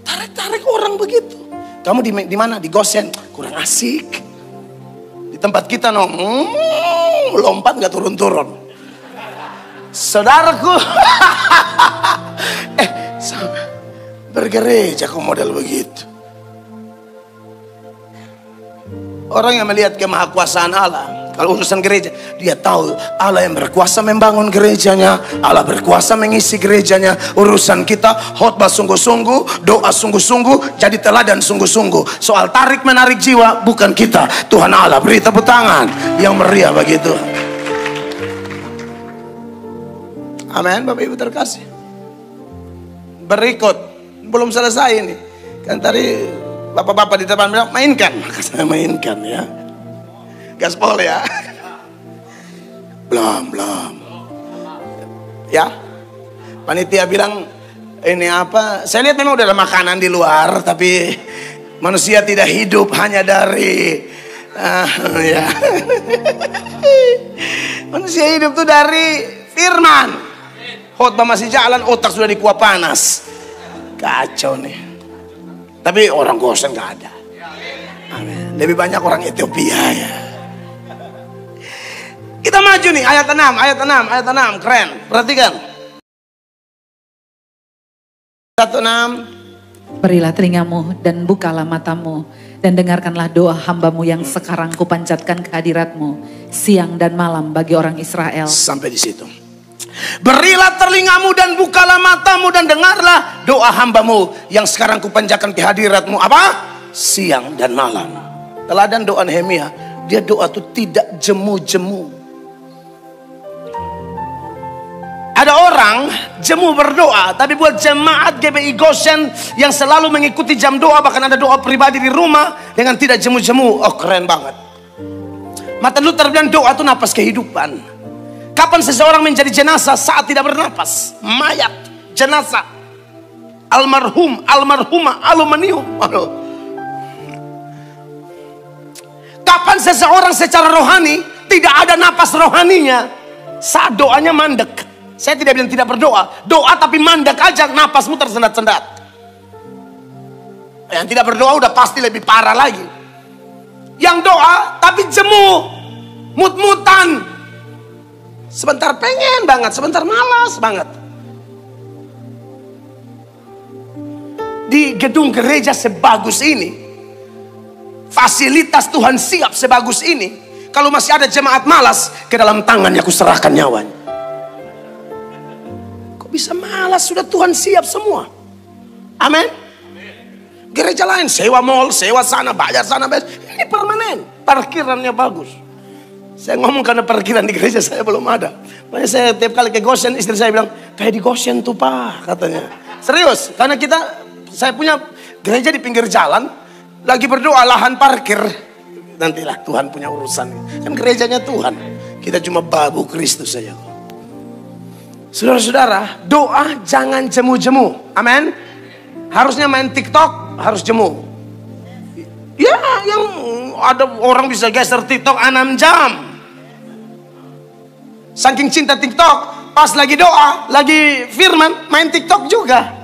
Tarik-tarik orang begitu. Kamu di mana? Di Gosen. Kurang asik. Di tempat kita lompat gak turun-turun. Saudaraku. Bergereja kok model begitu. Orang yang melihat kemahakuasaan Allah, kalau urusan gereja, dia tahu Allah yang berkuasa membangun gerejanya, Allah berkuasa mengisi gerejanya. Urusan kita khotbah sungguh-sungguh, doa sungguh-sungguh, jadi teladan sungguh-sungguh. Soal tarik menarik jiwa bukan kita, Tuhan Allah. Beri tepuk tangan yang meriah bagi Tuhan. Amin, Bapak Ibu terkasih. Berikut, belum selesai ini. Kan tadi bapak-bapak di depan bilang mainkan, maka saya mainkan ya. Gaspol ya. Belum. Ya. Panitia bilang ini apa? Saya lihat memang udah ada makanan di luar, tapi manusia tidak hidup hanya dari ya. Manusia hidup tuh dari firman. Khotbah masih jalan, otak sudah dikuap panas. Kacau nih. Tapi orang Gosen gak ada. Amin. Lebih banyak orang Ethiopia ya. Kita maju nih, ayat 6, keren. Perhatikan. 1:6. Berilah telingamu dan bukalah matamu dan dengarkanlah doa hambamu yang sekarang kupanjatkan ke hadiratmu siang dan malam bagi orang Israel. Sampai di situ. Berilah telingamu dan bukalah matamu dan dengarlah doa hambamu yang sekarang kupanjatkan ke hadiratmu. Apa? Siang dan malam. Teladan doa Nehemia, dia doa itu tidak jemu-jemu. Ada orang jemu berdoa, tapi buat jemaat GBI Goshen yang selalu mengikuti jam doa, bahkan ada doa pribadi di rumah dengan tidak jemu-jemu. Oh, keren banget. Martin Luther bilang doa itu napas kehidupan. Kapan seseorang menjadi jenazah? Saat tidak bernapas. Mayat, jenazah, almarhum, almarhumah, aluminium. Kapan seseorang secara rohani tidak ada napas rohaninya? Saat doanya mandek. Saya tidak bilang tidak berdoa, doa tapi mandek aja, napasmu tersendat-sendat. Yang tidak berdoa udah pasti lebih parah lagi. Yang doa tapi jemu, mut-mutan, sebentar pengen banget, sebentar malas banget. Di gedung gereja sebagus ini, fasilitas Tuhan siap sebagus ini, kalau masih ada jemaat malas, ke dalam tangannya aku serahkan nyawanya. Bisa malas, sudah Tuhan siap semua. Amin. Gereja lain sewa mall, sewa sana, bayar sana, bayar. Ini permanen, parkirannya bagus. Saya ngomong karena parkiran di gereja saya belum ada. Makanya saya tiap kali ke Goshen, istri saya bilang kayak di Goshen tuh Pak, katanya. Serius, karena saya punya gereja di pinggir jalan, lagi berdoa lahan parkir. Nantilah Tuhan punya urusan. Kan gerejanya Tuhan, kita cuma babu Kristus saja. Saudara-saudara, doa jangan jemu-jemu. Amin. Harusnya main TikTok, harus jemu. Ya, yang ada orang bisa geser TikTok 6 jam. Saking cinta TikTok, pas lagi doa, lagi firman, main TikTok juga.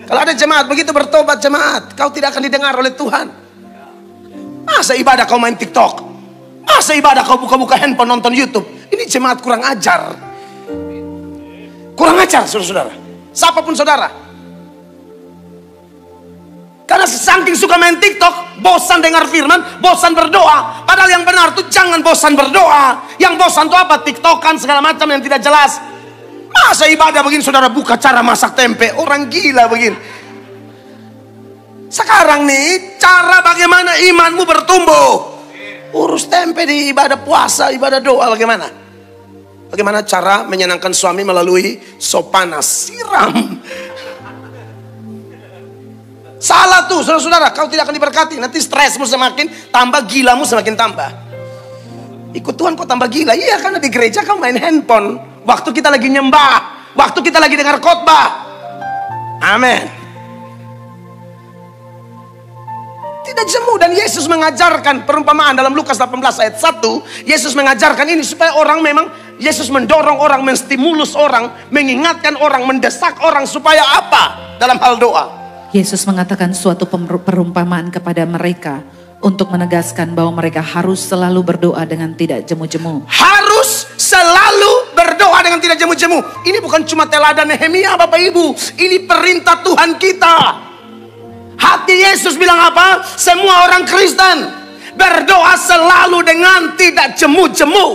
Kalau ada jemaat begitu, bertobat jemaat, kau tidak akan didengar oleh Tuhan. Masa ibadah kau main TikTok? Masa ibadah kau buka-buka handphone nonton YouTube? Ini jemaat kurang ajar. Kurang ajar, saudara-saudara. Siapapun saudara. Karena saking suka main TikTok, bosan dengar firman, bosan berdoa. Padahal yang benar tuh jangan bosan berdoa. Yang bosan tuh apa? TikTokan segala macam yang tidak jelas. Masa ibadah begini saudara, buka cara masak tempe? Orang gila begini. Sekarang nih, cara bagaimana imanmu bertumbuh. Urus tempe di ibadah puasa, ibadah doa bagaimana? Bagaimana cara menyenangkan suami melalui sop panas, siram. Salah tuh saudara-saudara, kau tidak akan diberkati. Nanti stresmu semakin tambah, gilamu semakin tambah. Ikut Tuhan kok tambah gila. Iya, karena di gereja kau main handphone. Waktu kita lagi nyembah, waktu kita lagi dengar khotbah. Amin. Tidak jemu, dan Yesus mengajarkan perumpamaan dalam Lukas 18 ayat 1. Yesus mengajarkan ini supaya orang memang, Yesus mendorong orang, menstimulus orang, mengingatkan orang, mendesak orang supaya apa dalam hal doa. Yesus mengatakan suatu perumpamaan kepada mereka untuk menegaskan bahwa mereka harus selalu berdoa dengan tidak jemu-jemu. Harus selalu berdoa dengan tidak jemu-jemu. Ini bukan cuma teladan Nehemia Bapak Ibu, ini perintah Tuhan kita. Hati Yesus bilang apa? Semua orang Kristen berdoa selalu dengan tidak jemu-jemu.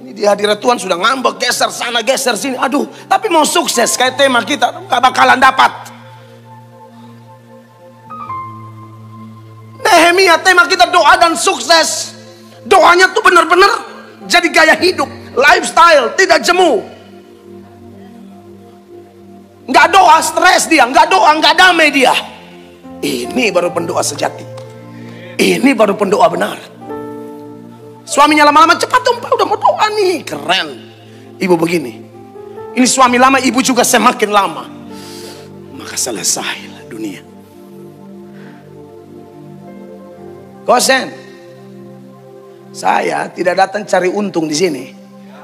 Ini di hadirat Tuhan sudah ngambek, geser sana, geser sini. Aduh, tapi mau sukses kayak tema kita, gak bakalan dapat. Nehemia, tema kita doa dan sukses. Doanya tuh benar-benar jadi gaya hidup, lifestyle, tidak jemu. Nggak doa stres dia, nggak doa nggak damai dia. Ini baru pendoa sejati. Ini baru pendoa benar. Suaminya lama-lama cepat dong, udah mau doa nih, keren. Ibu begini, ini suami lama, ibu juga semakin lama, maka selesailah dunia. Gosen, saya tidak datang cari untung di sini.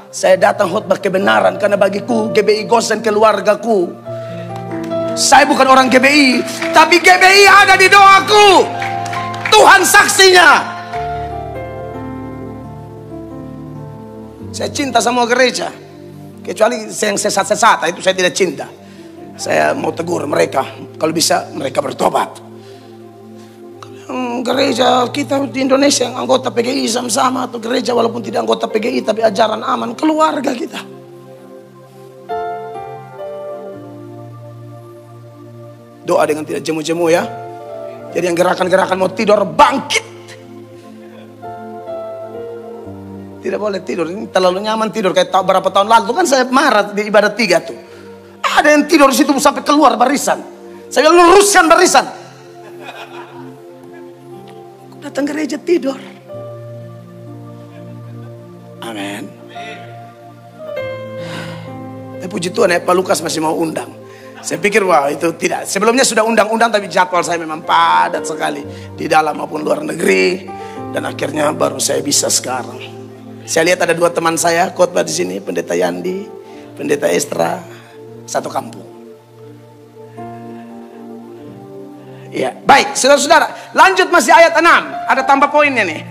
Saya datang khotbah kebenaran, karena bagiku GBI Gosen keluargaku. Saya bukan orang GBI, tapi GBI ada di doaku. Tuhan saksinya. Saya cinta sama gereja, kecuali yang sesat-sesat, itu saya tidak cinta. Saya mau tegur mereka, kalau bisa mereka bertobat. Gereja kita di Indonesia yang anggota PGI sama-sama, atau gereja walaupun tidak anggota PGI tapi ajaran aman, keluarga kita. Doa dengan tidak jemu-jemu ya. Jadi yang gerakan-gerakan mau tidur, bangkit. Tidak boleh tidur, ini terlalu nyaman tidur. Kayak berapa tahun lalu kan saya marah di ibadah 3 tuh. Ada yang tidur di situ sampai keluar barisan. Saya luruskan barisan. Datang gereja tidur. Amin. Tapi puji Tuhan ya, Pak Lukas masih mau undang. Saya pikir wah itu tidak. Sebelumnya sudah undang-undang, tapi jadwal saya memang padat sekali di dalam maupun luar negeri. Dan akhirnya baru saya bisa sekarang. Saya lihat ada 2 teman saya khotbah di sini, Pendeta Yandi, Pendeta Estra, satu kampung. Ya, baik, saudara-saudara, lanjut masih ayat 6. Ada tambah poinnya nih.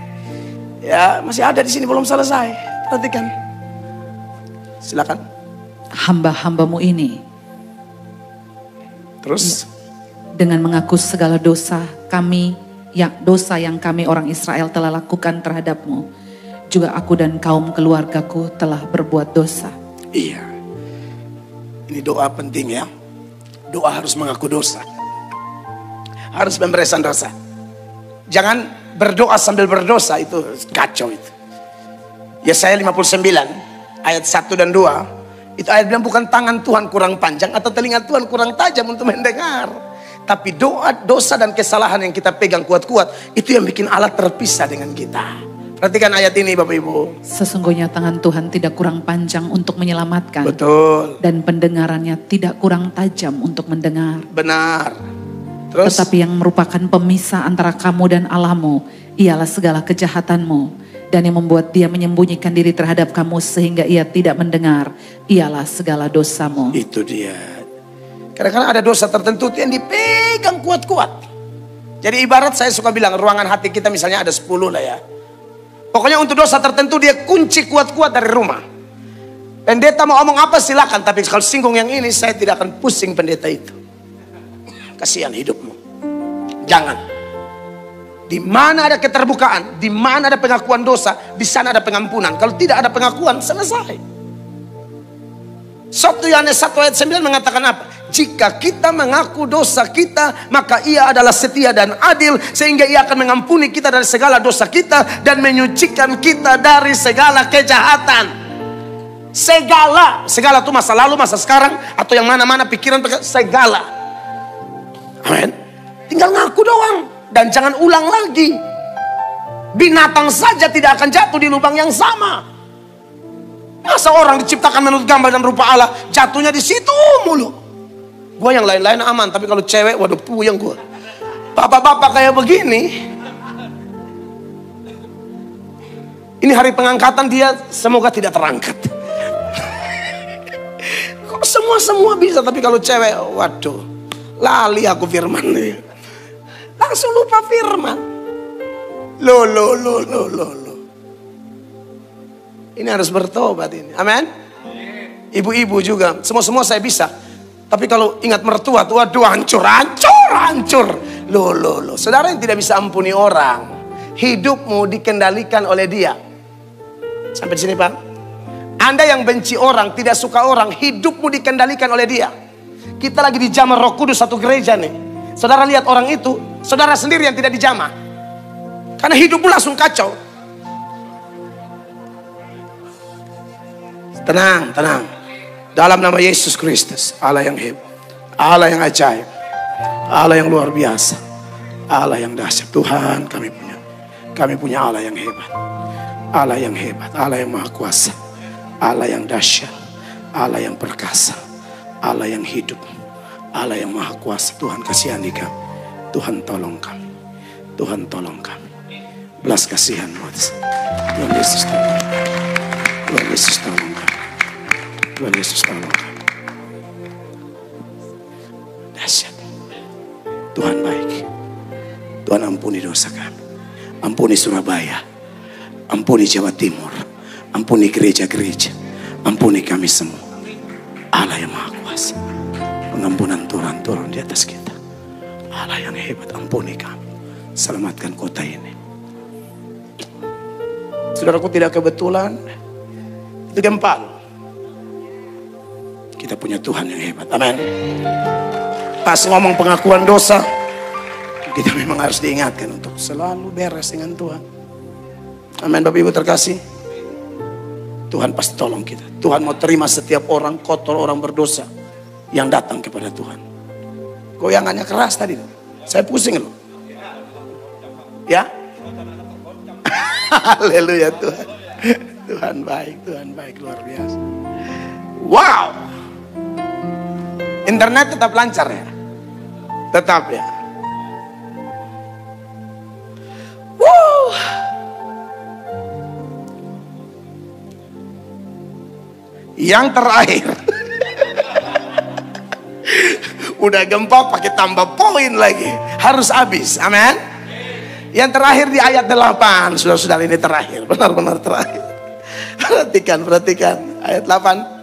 Ya, masih ada di sini belum selesai. Perhatikan. Silakan. Hamba-hambamu ini Terus dengan mengaku segala dosa yang kami orang Israel telah lakukan terhadapmu, juga aku dan kaum keluargaku telah berbuat dosa. Iya. Ini doa penting ya. Doa harus mengaku dosa. Harus pemberesan dosa. Jangan berdoa sambil berdosa, itu kacau itu. Yesaya 59 ayat 1 dan 2. Itu ayat bilang bukan tangan Tuhan kurang panjang atau telinga Tuhan kurang tajam untuk mendengar. Tapi doa, dosa dan kesalahan yang kita pegang kuat-kuat, itu yang bikin Allah terpisah dengan kita. Perhatikan ayat ini Bapak Ibu. Sesungguhnya tangan Tuhan tidak kurang panjang untuk menyelamatkan. Betul. Dan pendengarannya tidak kurang tajam untuk mendengar. Benar. Terus? Tetapi yang merupakan pemisah antara kamu dan Allahmu ialah segala kejahatanmu. Dan yang membuat dia menyembunyikan diri terhadap kamu sehingga ia tidak mendengar ialah segala dosamu. Itu dia. Kadang-kadang ada dosa tertentu yang dipegang kuat-kuat. Jadi ibarat saya suka bilang ruangan hati kita misalnya ada 10 lah ya. Pokoknya untuk dosa tertentu dia kunci kuat-kuat dari rumah. Pendeta mau omong apa silakan, tapi kalau singgung yang ini saya tidak akan pusing pendeta itu. Kasihan hidupmu. Jangan. Di mana ada keterbukaan, di mana ada pengakuan dosa, di sana ada pengampunan. Kalau tidak ada pengakuan, selesai. 1 Yohanes 1 ayat 9 mengatakan apa? Jika kita mengaku dosa kita, maka ia adalah setia dan adil, sehingga ia akan mengampuni kita dari segala dosa kita dan menyucikan kita dari segala kejahatan. Segala itu masa lalu, masa sekarang, atau yang mana-mana pikiran, segala. Amin. Tinggal ngaku doang dan jangan ulang lagi. Binatang saja tidak akan jatuh di lubang yang sama. Masa orang diciptakan menurut gambar dan rupa Allah jatuhnya di situ mulu. Gue yang lain-lain aman, tapi kalau cewek, waduh puyeng gue. Bapak-bapak kayak begini. Ini hari pengangkatan dia semoga tidak terangkat. Kok semua bisa, tapi kalau cewek, waduh, lali aku firman nih. Langsung lupa firman. Loh. Ini harus bertobat ini. Amin. Ibu-ibu juga, semua saya bisa. Tapi kalau ingat mertua, waduh hancur. Loh. Saudara yang tidak bisa ampuni orang, hidupmu dikendalikan oleh dia. Sampai di sini Pak. Anda yang benci orang, tidak suka orang, hidupmu dikendalikan oleh dia. Kita lagi dijamah Roh Kudus satu gereja nih. Saudara lihat orang itu, saudara sendiri yang tidak dijamah. Karena hidupmu langsung kacau. Tenang. Dalam nama Yesus Kristus, Allah yang hebat, Allah yang ajaib, Allah yang luar biasa, Allah yang dahsyat. Tuhan, kami punya Allah yang hebat, Allah yang hebat, Allah yang maha kuasa, Allah yang dahsyat, Allah yang perkasa, Allah yang hidup, Allah yang maha kuasa. Tuhan kasihani kami, Tuhan tolong kami, Tuhan tolong kami. Belas kasihan Tuhan Yesus tolong kami, Tuhan Yesus tolong kami. Tuhan Yesus tolong kami. Dahsyat. Tuhan baik. Tuhan ampuni dosa kami. Ampuni Surabaya. Ampuni Jawa Timur. Ampuni gereja-gereja. Ampuni kami semua. Allah yang maha kuasa. Pengampunan turun di atas kita. Allah yang hebat, ampuni kami. Selamatkan kota ini. Saudaraku, tidak kebetulan. Itu gempa. Kita punya Tuhan yang hebat. Amin. Pas ngomong pengakuan dosa, kita memang harus diingatkan untuk selalu beres dengan Tuhan. Amin. Bapak Ibu terkasih, Tuhan pasti tolong kita. Tuhan mau terima setiap orang kotor, orang berdosa yang datang kepada Tuhan. Goyangannya keras tadi. Saya pusing loh. Ya. Haleluya Tuhan. Tuhan baik luar biasa. Wow. Internet tetap lancar ya? Tetap ya? Wow. Yang terakhir. Udah gempa pakai tambah poin lagi. Harus habis. Amin. Yang terakhir di ayat 8. Saudara-saudara, ini terakhir. Benar-benar terakhir. Perhatikan. Ayat 8.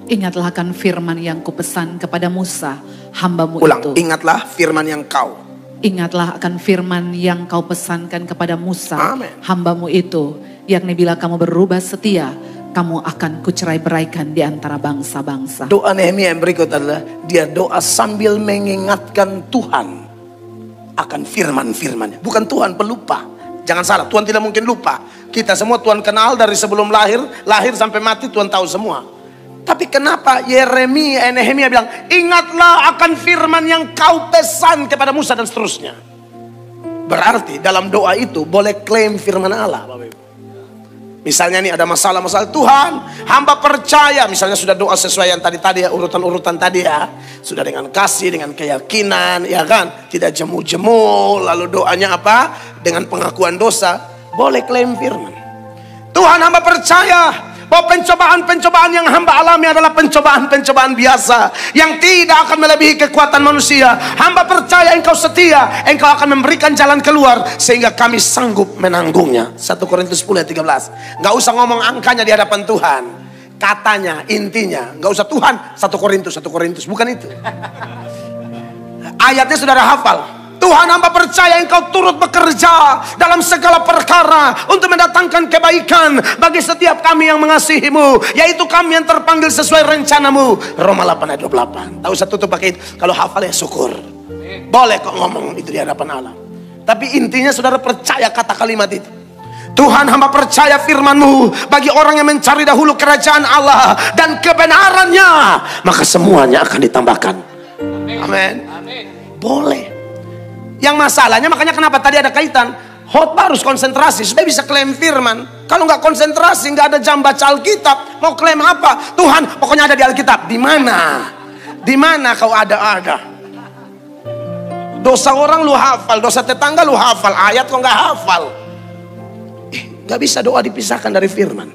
Ingatlah akan firman yang kupesan kepada Musa, hambamu Ulang, itu. ingatlah firman yang kau. Ingatlah akan firman yang kau pesankan kepada Musa, Amen. hambamu itu. Yakni bila kamu berubah setia, kamu akan kucerai-beraikan di antara bangsa-bangsa. Doa Nehemia yang berikut adalah, dia doa sambil mengingatkan Tuhan akan firman-firmannya. Bukan Tuhan pelupa. Jangan salah, Tuhan tidak mungkin lupa. Kita semua Tuhan kenal dari sebelum lahir sampai mati Tuhan tahu semua. Tapi kenapa Nehemia bilang, ingatlah akan firman yang kau pesan kepada Musa dan seterusnya. Berarti dalam doa itu boleh klaim firman Allah, Bapak Ibu. Misalnya nih ada masalah-masalah, Tuhan hamba percaya, misalnya sudah doa sesuai yang tadi ya, urutan-urutan tadi ya, sudah dengan kasih, dengan keyakinan, ya kan, tidak jemu-jemu, lalu doanya apa, dengan pengakuan dosa, boleh klaim firman. Tuhan hamba percaya bahwa pencobaan-pencobaan yang hamba alami adalah pencobaan-pencobaan biasa yang tidak akan melebihi kekuatan manusia. Hamba percaya Engkau setia, Engkau akan memberikan jalan keluar sehingga kami sanggup menanggungnya. 1 Korintus 10 ayat 13. Gak usah ngomong angkanya di hadapan Tuhan, katanya, intinya. Gak usah Tuhan 1 Korintus, bukan itu. Ayatnya saudara hafal. Tuhan hamba percaya Engkau turut bekerja dalam segala perkara untuk mendatangkan kebaikan bagi setiap kami yang mengasihi-Mu, yaitu kami yang terpanggil sesuai rencana-Mu. Roma 8 ayat 28. Tahu saya tutup pakai itu. Kalau hafal ya syukur. Boleh kok ngomong itu di hadapan Allah. Tapi intinya saudara percaya kata kalimat itu. Tuhan hamba percaya firman-Mu bagi orang yang mencari dahulu kerajaan Allah dan kebenarannya, maka semuanya akan ditambahkan. Amin. Boleh. Yang masalahnya makanya kenapa tadi ada kaitan, khotbah harus konsentrasi supaya bisa klaim firman. Kalau nggak konsentrasi, nggak ada jam baca Alkitab, mau klaim apa? Tuhan pokoknya ada di Alkitab. Di mana? Di mana kau ada? Dosa orang lu hafal, dosa tetangga lu hafal, ayat kau nggak hafal. Nggak bisa doa dipisahkan dari firman.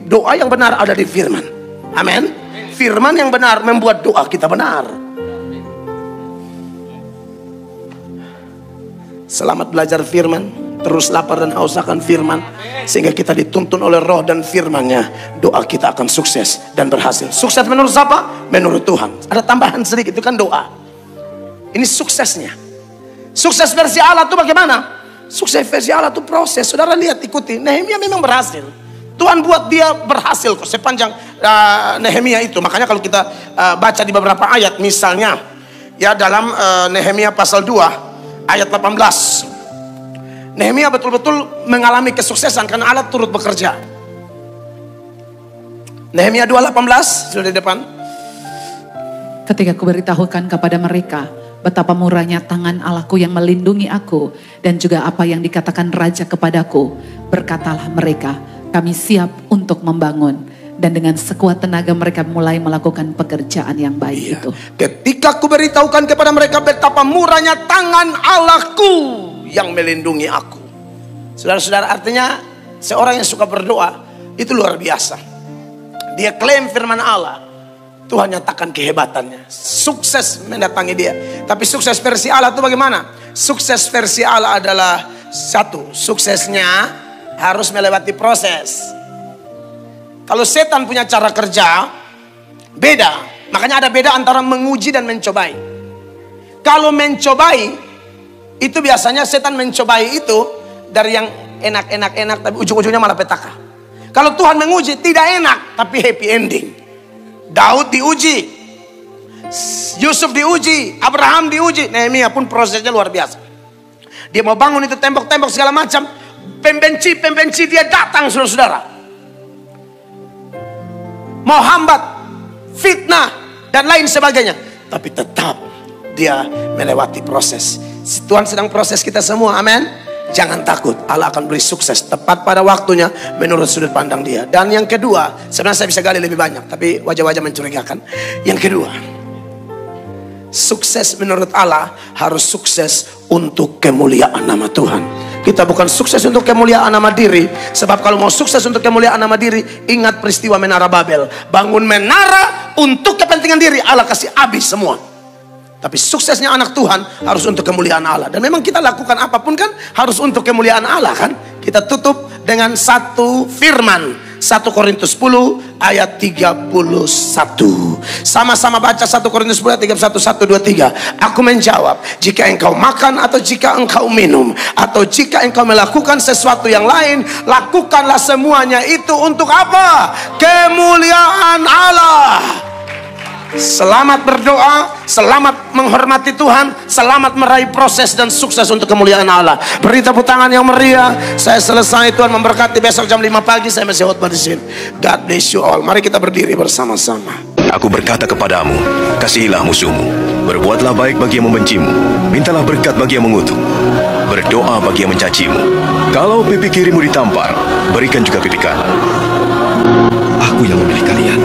Doa yang benar ada di firman. Amin. Firman yang benar membuat doa kita benar. Selamat belajar firman, terus lapar dan haus akan firman, sehingga kita dituntun oleh roh dan firman-Nya. Doa kita akan sukses dan berhasil. Sukses menurut siapa? Menurut Tuhan. Ada tambahan sedikit, itu kan doa. Ini suksesnya. Sukses versi Allah itu bagaimana? Sukses versi Allah itu proses. Saudara lihat, ikuti. Nehemia memang berhasil. Tuhan buat dia berhasil kok sepanjang Nehemia itu. Makanya kalau kita baca di beberapa ayat, misalnya ya dalam Nehemia pasal 2 ayat 18. Nehemia betul-betul mengalami kesuksesan karena Allah turut bekerja. Nehemia 2:18 sudah di depan. Ketika kuberitahukan kepada mereka betapa murahnya tangan Allahku yang melindungi aku, dan juga apa yang dikatakan raja kepadaku, berkatalah mereka, kami siap untuk membangun. Dan dengan sekuat tenaga mereka mulai melakukan pekerjaan yang baik itu. Ketika ku beritahukan kepada mereka betapa murahnya tangan Allahku yang melindungi aku. Saudara-saudara, artinya seorang yang suka berdoa itu luar biasa. Dia klaim firman Allah, Tuhan nyatakan kehebatannya. Sukses mendatangi dia. Tapi sukses versi Allah itu bagaimana? Sukses versi Allah adalah satu, suksesnya harus melewati proses. Kalau setan punya cara kerja beda. Makanya ada beda antara menguji dan mencobai. Kalau mencobai itu biasanya setan mencobai itu dari yang enak-enak tapi ujung-ujungnya malah petaka. Kalau Tuhan menguji tidak enak tapi happy ending. Daud diuji, Yusuf diuji, Abraham diuji, Nehemia pun prosesnya luar biasa. Dia mau bangun itu tembok-tembok segala macam, pembenci dia datang, saudara-saudara. Mau hambat, fitnah dan lain sebagainya, tapi tetap dia melewati proses. Tuhan sedang proses kita semua, amin. Jangan takut, Allah akan beri sukses tepat pada waktunya menurut sudut pandang dia. Dan yang kedua, sebenarnya saya bisa gali lebih banyak, tapi wajah-wajah mencurigakan. Yang kedua, sukses menurut Allah harus sukses untuk kemuliaan nama Tuhan. Kita bukan sukses untuk kemuliaan nama diri. Sebab kalau mau sukses untuk kemuliaan nama diri, ingat peristiwa Menara Babel. Bangun menara untuk kepentingan diri, Allah kasih habis semua. Tapi suksesnya anak Tuhan harus untuk kemuliaan Allah. Dan memang kita lakukan apapun kan harus untuk kemuliaan Allah kan. Kita tutup dengan satu firman. 1 Korintus 10 ayat 31. Sama-sama baca 1 Korintus 10 ayat 31, 1, 2, 3. Aku menjawab, jika engkau makan atau jika engkau minum atau jika engkau melakukan sesuatu yang lain, lakukanlah semuanya itu untuk apa? Kemuliaan Allah. Selamat berdoa, selamat menghormati Tuhan, selamat meraih proses dan sukses untuk kemuliaan Allah. Beri tepuk tangan yang meriah. Saya selesai, Tuhan memberkati. Besok jam 5 pagi saya masih khotbah di sini. God bless you all. Mari kita berdiri bersama-sama. Aku berkata kepadamu, kasihilah musuhmu, berbuatlah baik bagi yang membencimu, mintalah berkat bagi yang mengutuk, berdoa bagi yang mencacimu. Kalau pipi kirimu ditampar, berikan juga pipi kanan. Aku yang memilih kalian.